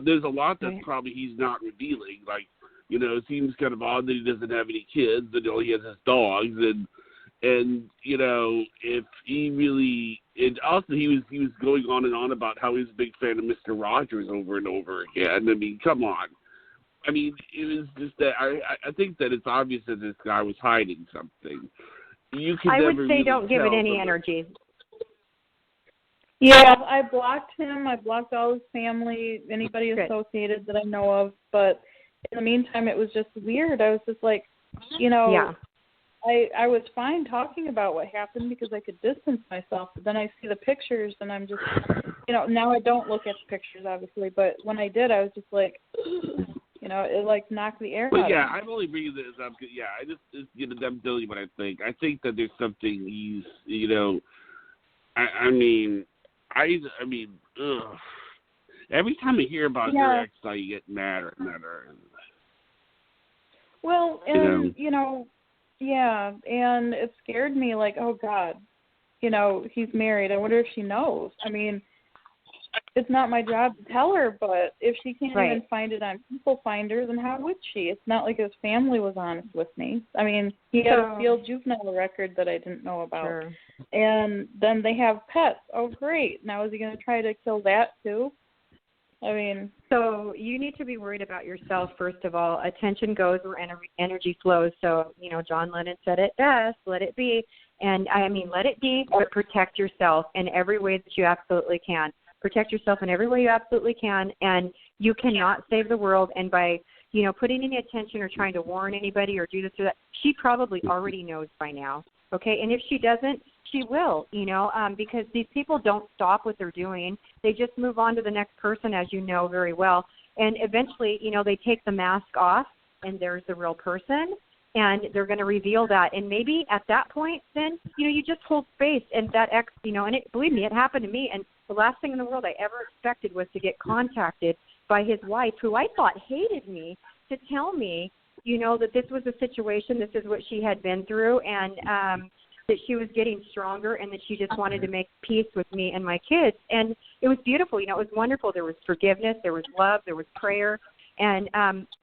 There's a lot that probably he's not revealing. It seems kind of odd that he doesn't have any kids, and all he has is dogs. And if he really, and also he was going on and on about how he's a big fan of Mr. Rogers over and over again. I mean, come on. I mean, it was just that I think that it's obvious that this guy was hiding something. I would say really don't give it any energy. Yeah, I blocked him. I blocked all his family, anybody associated that I know of. But in the meantime, it was just weird. I was just like, I was fine talking about what happened because I could distance myself. But then I see the pictures, and I'm just, now I don't look at the pictures, obviously. But when I did, I was just like, it knocked the air out. Yeah, I'm only bringing this up. Yeah, I'm telling you what I think. I think that there's something he's, I mean, every time I hear about your ex, I get madder and madder. Well, and and it scared me. Like, oh God, he's married. I wonder if she knows. I mean, it's not my job to tell her, but if she can't even find it on People Finder, then how would she? It's not like his family was honest with me. I mean, he had a field juvenile record that I didn't know about. Sure. And then they have pets. Oh, great. Now is he going to try to kill that too? I mean, so you need to be worried about yourself, first of all. Attention goes where energy flows. So, John Lennon said it best, let it be. And I mean, let it be, but protect yourself in every way that you absolutely can. Protect yourself in every way you absolutely can. And you cannot save the world. And by, putting any attention or trying to warn anybody or do this or that, she probably already knows by now. Okay. And if she doesn't, she will, because these people don't stop what they're doing. They just move on to the next person, as you know very well. And eventually, they take the mask off and there's the real person, and they're going to reveal that. And maybe at that point, then, you just hold space. And that and believe me, it happened to me. And the last thing in the world I ever expected was to get contacted by his wife, who I thought hated me, to tell me, that this was a situation, this is what she had been through, and that she was getting stronger and that she just wanted to make peace with me and my kids. And it was beautiful. It was wonderful. There was forgiveness. There was love. There was prayer. And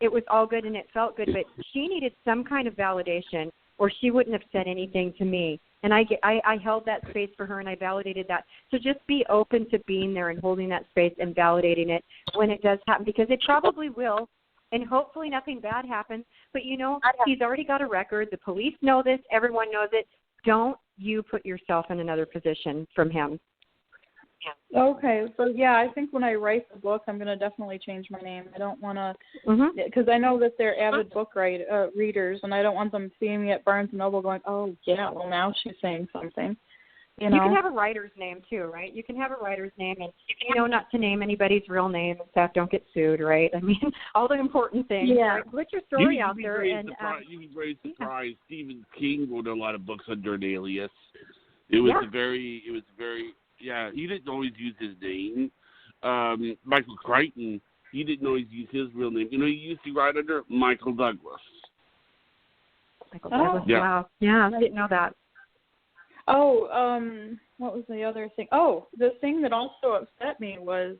it was all good and it felt good. But she needed some kind of validation or she wouldn't have said anything to me. And I held that space for her and I validated that. So just be open to being there and holding that space and validating it when it does happen, because it probably will. And hopefully nothing bad happens. But, he's already got a record. The police know this. Everyone knows it. Don't you put yourself in another position from him. Okay, so yeah, I think when I write the book, I'm going to definitely change my name. I don't want to, because I know that they're avid book readers, and I don't want them seeing me at Barnes & Noble going, oh, yeah, well, now she's saying something. You can have a writer's name too, right? You can have a writer's name and, not to name anybody's real name and stuff. Don't get sued, right? I mean, all the important things. Yeah. Right? Put your story out there. You'd be very surprised. Stephen King wrote a lot of books under an alias. It was very, he didn't always use his name. Michael Crichton, he didn't always use his real name. He used to write under Michael Douglas. Michael Douglas, wow. Yeah, I didn't know that. Oh, what was the other thing? Oh, the thing that also upset me was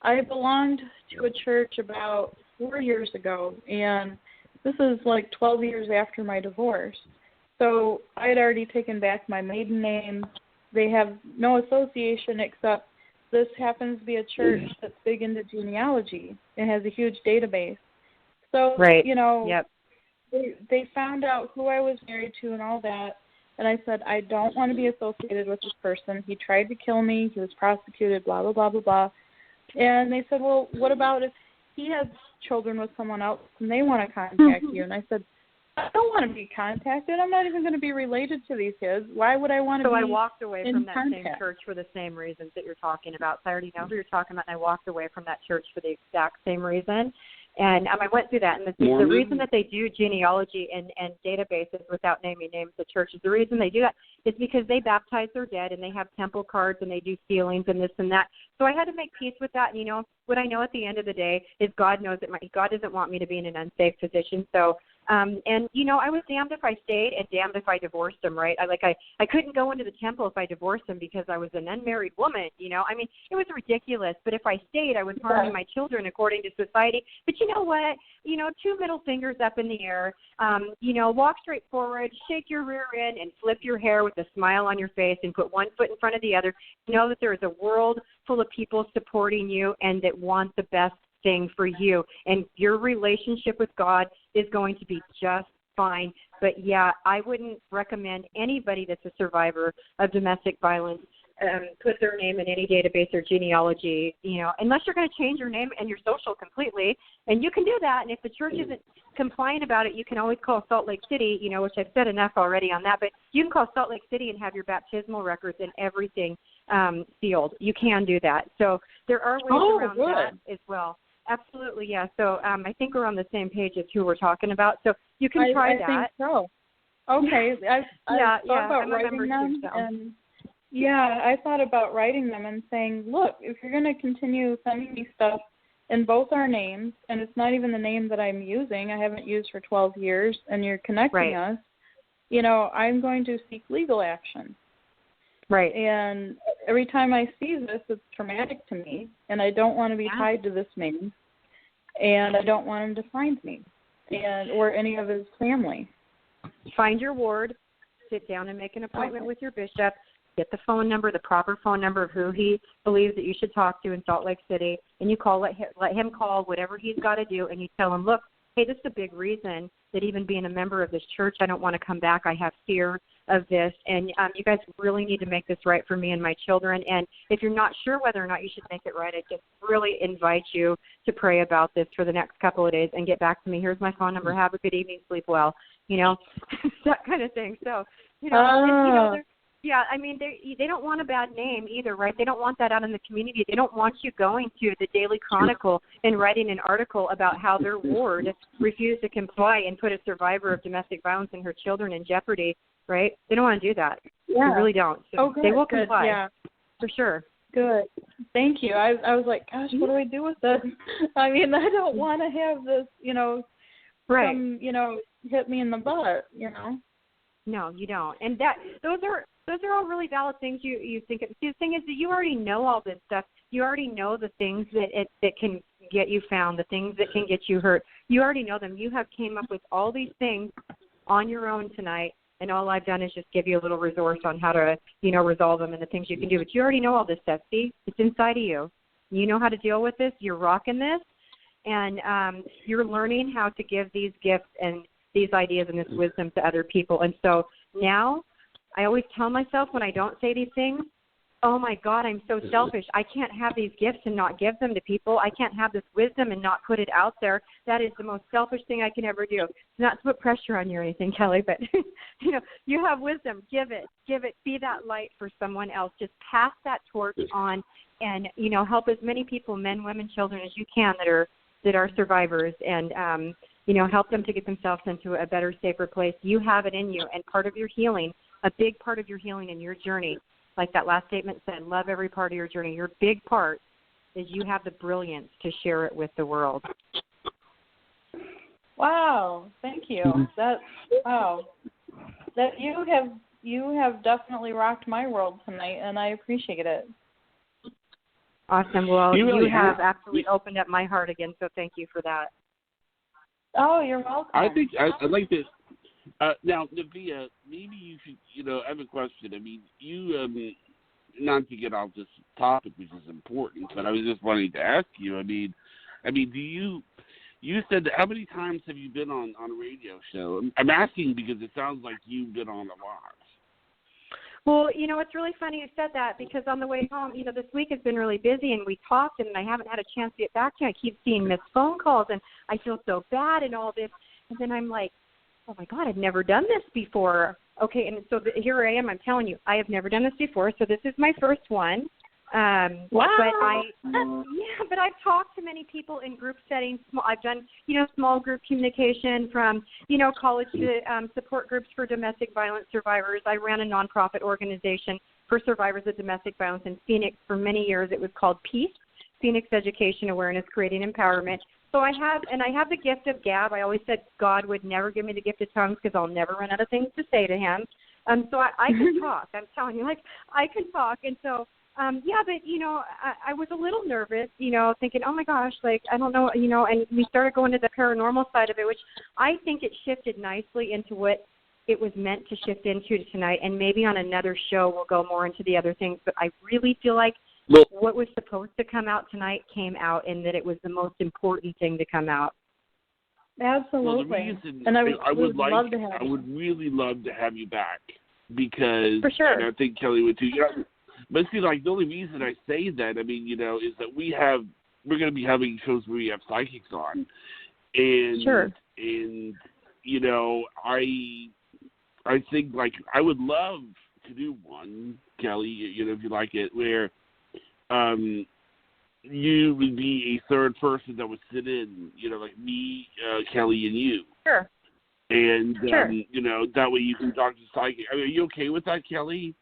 I belonged to a church about 4 years ago, and this is like 12 years after my divorce. So I had already taken back my maiden name. They have no association except this happens to be a church that's big into genealogy. It has a huge database. So, they found out who I was married to and all that. And I said, I don't want to be associated with this person. He tried to kill me. He was prosecuted, blah, blah, blah, blah, blah. And they said, well, what about if he has children with someone else and they want to contact you? And I said, I don't want to be contacted. I'm not even going to be related to these kids. Why would I want to be So I walked away from that contact? same church for the same reasons that you're talking about. So I already know who you're talking about, and I walked away from that church for the exact same reason. And I went through that. And the reason that they do genealogy and databases without naming names of churches, the reason they do that is because they baptize their dead and they have temple cards and they do sealings and this and that. So I had to make peace with that. And, what I know at the end of the day is God knows that God doesn't want me to be in an unsafe position. So, I was damned if I stayed and damned if I divorced him, right? I couldn't go into the temple if I divorced him because I was an unmarried woman, I mean, it was ridiculous. But if I stayed, I was harming my children according to society. But you know what? 2 middle fingers up in the air, walk straight forward, shake your rear end, and flip your hair with a smile on your face and put one foot in front of the other. Know that there is a world full of people supporting you and that want the best thing for you. And your relationship with God is going to be just fine. But, yeah, I wouldn't recommend anybody that's a survivor of domestic violence put their name in any database or genealogy, unless you're going to change your name and your social completely. And you can do that. And if the church isn't compliant about it, you can always call Salt Lake City, which I've said enough already on that. But you can call Salt Lake City and have your baptismal records and everything sealed. You can do that. So there are ways around that as well. Absolutely, yeah. So I think we're on the same page as who we're talking about. So you can try that. I think so. Okay. I thought about writing them. And, I thought about writing them and saying, look, if you're going to continue sending me stuff in both our names, and it's not even the name that I'm using, I haven't used for 12 years, and you're connecting us, I'm going to seek legal action. Right. And every time I see this, it's traumatic to me, and I don't want to be tied to this name, and I don't want him to find me or any of his family. Find your ward, sit down and make an appointment with your bishop, get the phone number, the proper phone number of who he believes that you should talk to in Salt Lake City, and you call, let him call whatever he's got to do, and you tell him, look, hey, this is a big reason that even being a member of this church, I don't want to come back. I have fear of this, and you guys really need to make this right for me and my children. And if you're not sure whether or not you should make it right, I just really invite you to pray about this for the next couple of days and get back to me. Here's my phone number. Have a good evening. Sleep well. That kind of thing. So, yeah, I mean, they don't want a bad name either, right? They don't want that out in the community. They don't want you going to the Daily Chronicle and writing an article about how their ward refused to comply and put a survivor of domestic violence and her children in jeopardy, right? They don't want to do that. Yeah. They really don't. So good, they will good, comply, yeah. for sure. Good. Thank you. I was like, gosh, what do I do with this? I mean, I don't want to have this, right. Hit me in the butt, No, you don't. And those are all really valid things you think of. See, the thing is that you already know all this stuff. You already know the things that can get you found, the things that can get you hurt. You already know them. You have came up with all these things on your own tonight, and all I've done is just give you a little resource on how to, resolve them and the things you can do. But you already know all this stuff. See, it's inside of you. You know how to deal with this. You're rocking this, and you're learning how to give these gifts and these ideas and this wisdom to other people. And so now I always tell myself when I don't say these things, oh, my God, I'm so selfish. I can't have these gifts and not give them to people. I can't have this wisdom and not put it out there. That is the most selfish thing I can ever do. Not to put pressure on you or anything, Kelly, but, you have wisdom. Give it. Be that light for someone else. Just pass that torch on and, help as many people, men, women, children, as you can that are survivors and, help them to get themselves into a better, safer place. You have it in you, and part of your healing, a big part of your healing and your journey, like that last statement said, love every part of your journey. Your big part is you have the brilliance to share it with the world. Wow, thank you. That you have definitely rocked my world tonight, and I appreciate it. Awesome. Well, you have absolutely opened up my heart again, so thank you for that. Oh, you're welcome. I think I'd like this. Now, Nevaeh, maybe you should, I have a question. I mean, you, not to get off this topic, which is important, but I was just wanting to ask you, I mean, do you said that how many times have you been on a radio show? I'm asking because it sounds like you've been on a lot. Well, it's really funny you said that because on the way home, this week has been really busy and we talked and I haven't had a chance to get back to you. I keep seeing missed phone calls and I feel so bad and all this. And then I'm like, oh, my God, I've never done this before. Okay, and so here I am. I'm telling you, I have never done this before, so this is my first one. Wow. But I've talked to many people in group settings. I've done, small group communication from, college to support groups for domestic violence survivors. I ran a nonprofit organization for survivors of domestic violence in Phoenix for many years. It was called PEACE, Phoenix Education Awareness, Creating Empowerment. So I have the gift of gab. I always said God would never give me the gift of tongues because I'll never run out of things to say to him. So I can talk. I'm telling you, I can talk. And so, but, I was a little nervous, thinking, oh, my gosh, I don't know, and we started going to the paranormal side of it, which I think it shifted nicely into what it was meant to shift into tonight. And maybe on another show we'll go more into the other things. But I really feel like what was supposed to come out tonight came out, and that it was the most important thing to come out. Absolutely. Well, the reason and I would really love to have you back because for sure. And I think Kelly would too. But see, the only reason I say that, I mean, is that we're going to be having shows where we have psychics on, and sure. And I think I would love to do one, Kelly, if you like it, where you would be a third person that would sit in, like me, Kelly, and you. Sure. And, sure. That way you can talk to psychic. I mean, are you okay with that, Kelly?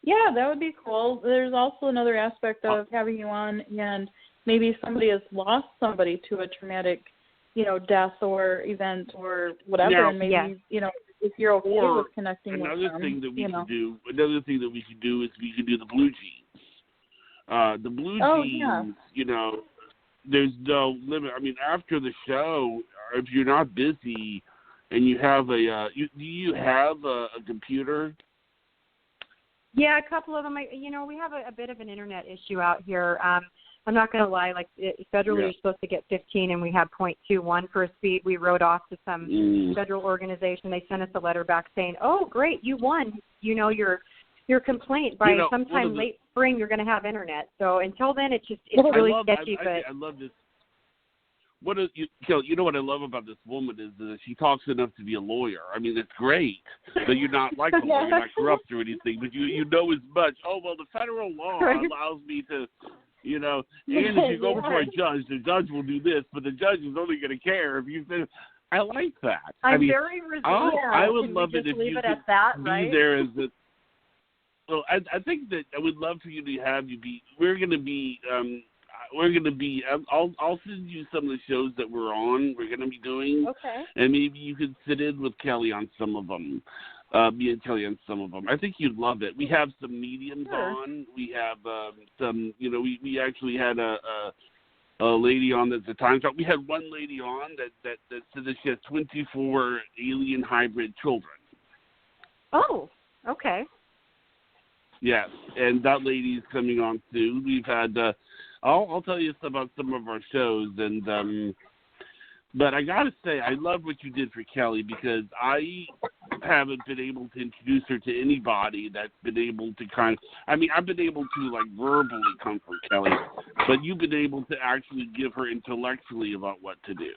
Yeah, that would be cool. There's also another aspect of having you on, and maybe somebody has lost somebody to a traumatic, death or event or whatever, now, and maybe, if you're okay with connecting with them. Another thing that we could do is we could do the blue jeans. The blue jeans, yeah. There's no limit. I mean, after the show, if you're not busy and you have do you have a computer? Yeah, a couple of them. We have a bit of an internet issue out here. I'm not going to lie. Like federally, you're supposed to get 15, and we have 0.21 for a speed. We wrote off to some federal organization. They sent us a letter back saying, "Oh, great, you won. Your complaint by sometime late spring, you're going to have internet." So until then, it's really sketchy. I love this. You know what I love about this woman is that she talks enough to be a lawyer. I mean, it's great, but you're not like a lawyer, you're not corrupt or anything, but you know as much. Oh, well, the federal law allows me to, and if you go before a judge, the judge will do this, but the judge is only going to care if you say, I like that. I'm very resilient. I would love it if leave you it could at that, be right? there as a. Well, I think that I would love for you to have you be. We're going to be. I'll send you some of the shows that we're on. We're going to be doing. Okay. And maybe you could sit in with Kelly on some of them. Me and Kelly on some of them. I think you'd love it. We have some mediums on. We have some. We actually had a lady on that's a time talk. We had one lady on that said that she has 24 alien hybrid children. Oh, okay. Yes, and that lady's coming on soon. We've had. I'll tell you about some of our shows, and but I gotta say I love what you did for Kelly because I haven't been able to introduce her to anybody that's been able to I've been able to verbally comfort Kelly, but you've been able to actually give her intellectually about what to do.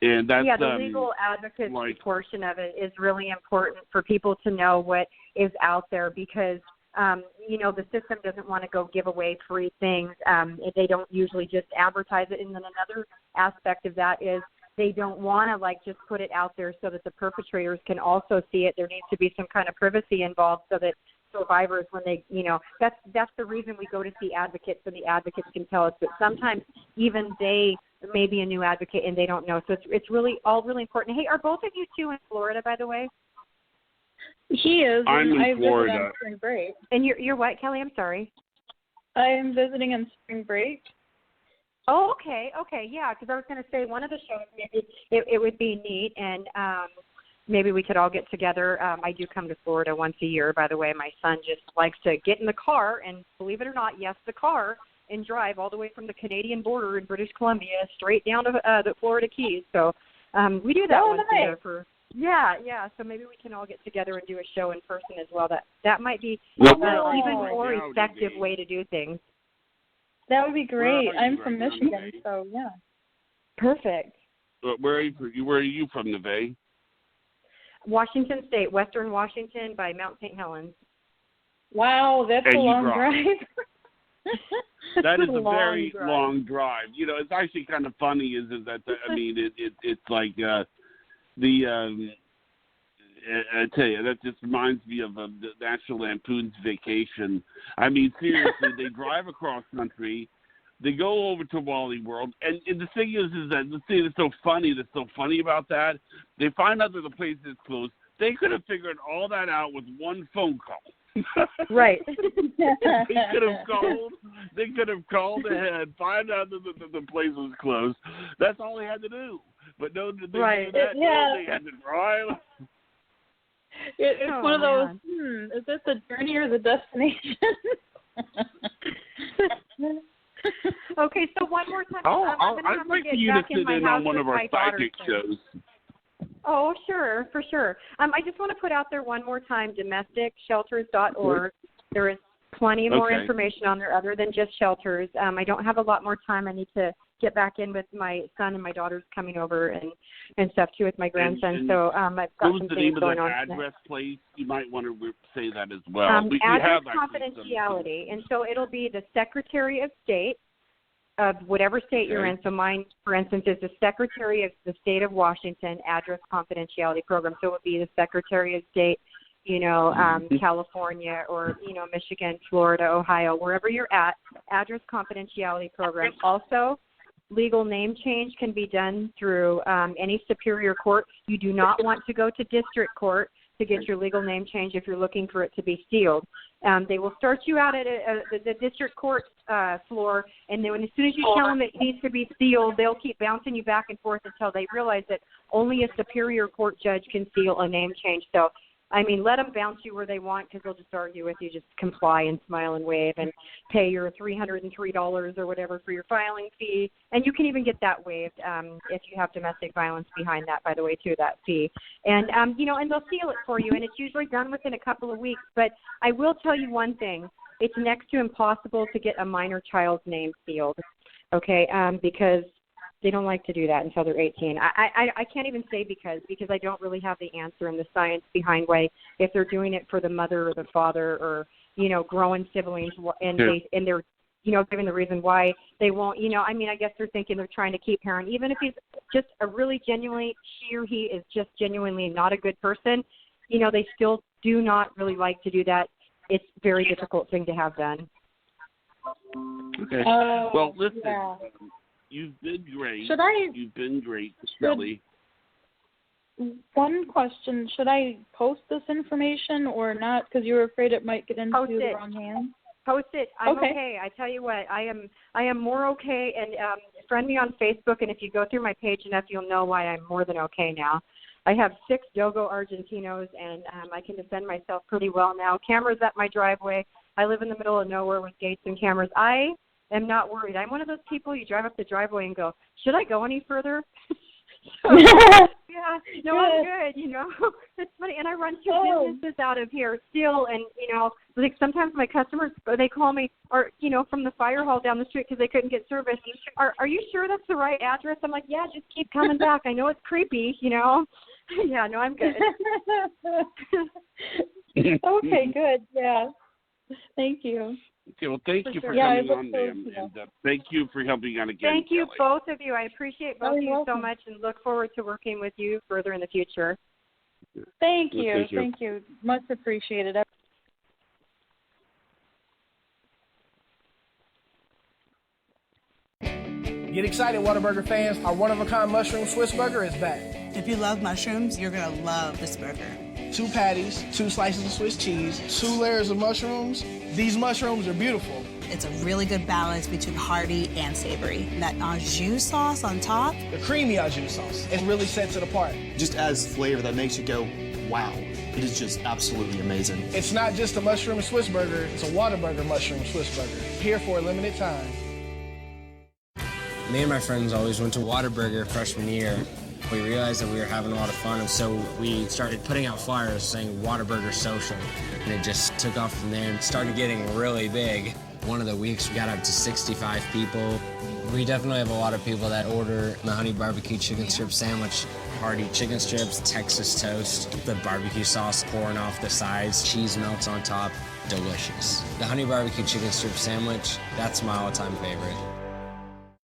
And that's the legal advocacy portion of it is really important for people to know what is out there because the system doesn't want to go give away free things. They don't usually just advertise it. And then another aspect of that is they don't want to just put it out there so that the perpetrators can also see it. There needs to be some kind of privacy involved so that survivors, when they, that's the reason we go to see advocates so the advocates can tell us. But sometimes even they may be a new advocate and they don't know. So it's really all really important. Hey, are both of you two in Florida, by the way? He is. I'm in I Florida. visit on spring break. And you're what, Kelly? I'm sorry. I am visiting on spring break. Oh, okay, yeah. Because I was going to say one of the shows maybe it would be neat, and maybe we could all get together. I do come to Florida once a year. By the way, my son just likes to get in the car and, believe it or not, yes, the car, and drive all the way from the Canadian border in British Columbia straight down to the Florida Keys. So we do that once a year for. Yeah. So maybe we can all get together and do a show in person as well. That might be an even more effective way to do things. That would be great. I'm from Michigan, so yeah. Perfect. Where are you from, nevaeh? Washington State, Western Washington, by Mount St. Helens. Wow, that's a long drive. That is a very long drive. It's actually kind of funny. Is that it's like. I tell you, that just reminds me of the National Lampoon's Vacation. I mean, seriously, they drive across country, they go over to Wally World, and the thing is that the thing that's so funny about that, they find out that the place is closed. They could have figured all that out with one phone call. Right. They could have called ahead, find out that the place was closed. That's all they had to do. But no, did they do that? No, they had to drive. It's one of those, is this the journey or the destination? Okay, so one more time. I'd like for you to sit in on one of our psychic shows. Oh, sure, for sure. I just want to put out there one more time, domesticshelters.org. There is plenty more information on there other than just shelters. I don't have a lot more time. I need to get back in with my son and my daughter's coming over and stuff too with my grandson. So I've got some things going on. What was the name of that address, please? You might want to say that as well. We address have confidentiality, and so it'll be the Secretary of State of whatever state you're in. So mine, for instance, is the Secretary of the State of Washington Address Confidentiality Program. So it would be the Secretary of State, California or, Michigan, Florida, Ohio, wherever you're at, Address Confidentiality Program. Also, legal name change can be done through any superior court. You do not want to go to district court to get your legal name change if you're looking for it to be sealed. They will start you out at the district court floor, and then as soon as you tell them it needs to be sealed, they'll keep bouncing you back and forth until they realize that only a superior court judge can seal a name change. So I mean, let them bounce you where they want because they'll just argue with you. Just comply and smile and wave and pay your $303 or whatever for your filing fee. And you can even get that waived if you have domestic violence behind that, by the way, too, that fee. And, you know, and they'll seal it for you, and it's usually done within a couple of weeks. But I will tell you one thing. It's next to impossible to get a minor child's name sealed, okay, because they don't like to do that until they're 18. I can't even say because I don't really have the answer and the science behind why, if they're doing it for the mother or the father or, you know, growing siblings, and they're, you know, given the reason why they won't, you know, I mean, I guess they're thinking they're trying to keep parent, even if he's just a really genuinely, she or he is just genuinely not a good person, you know, they still do not really like to do that. It's a very difficult thing to have done. Okay. Well, listen, you've been great. You've been great, Shelly. One question: should I post this information or not? Because you were afraid it might get into the wrong hands. Post it. I'm okay. I tell you what, I am more okay. And friend me on Facebook, and if you go through my page enough, you'll know why I'm more than okay now. I have 6 Dogo Argentinos, and I can defend myself pretty well now. Cameras at my driveway. I live in the middle of nowhere with gates and cameras. I am not worried. I'm one of those people, you drive up the driveway and go, should I go any further? So, yeah, no, I'm good, you know. It's funny. And I run 2 businesses out of here still, and, you know, like sometimes my customers, they call me, or, you know, from the fire hall down the street because they couldn't get service. Are you sure that's the right address? I'm like, yeah, just keep coming back. I know it's creepy, you know. Yeah, no, I'm good. Okay, good. Yeah. Thank you. Okay, well, thank you for coming on, ma'am, and thank you for helping out again. Thank you, Kelly. both of you. I appreciate both of you so much and look forward to working with you further in the future. Thank you. Thank you. Much appreciated. Get excited, Whataburger fans. Our one-of-a-kind mushroom Swiss burger is back. If you love mushrooms, you're going to love this burger. 2 patties, 2 slices of Swiss cheese, 2 layers of mushrooms. These mushrooms are beautiful. It's a really good balance between hearty and savory. That au jus sauce on top. The creamy au jus sauce. It really sets it apart. Just adds flavor that makes you go, wow. It is just absolutely amazing. It's not just a mushroom Swiss burger, it's a Whataburger mushroom Swiss burger. Here for a limited time. Me and my friends always went to Whataburger freshman year. We realized that we were having a lot of fun, and so we started putting out flyers saying Whataburger Social, and it just took off from there and started getting really big. One of the weeks we got up to 65 people. We definitely have a lot of people that order the honey barbecue chicken strip sandwich, hearty chicken strips, Texas toast, the barbecue sauce pouring off the sides, cheese melts on top, delicious. The honey barbecue chicken strip sandwich, that's my all-time favorite.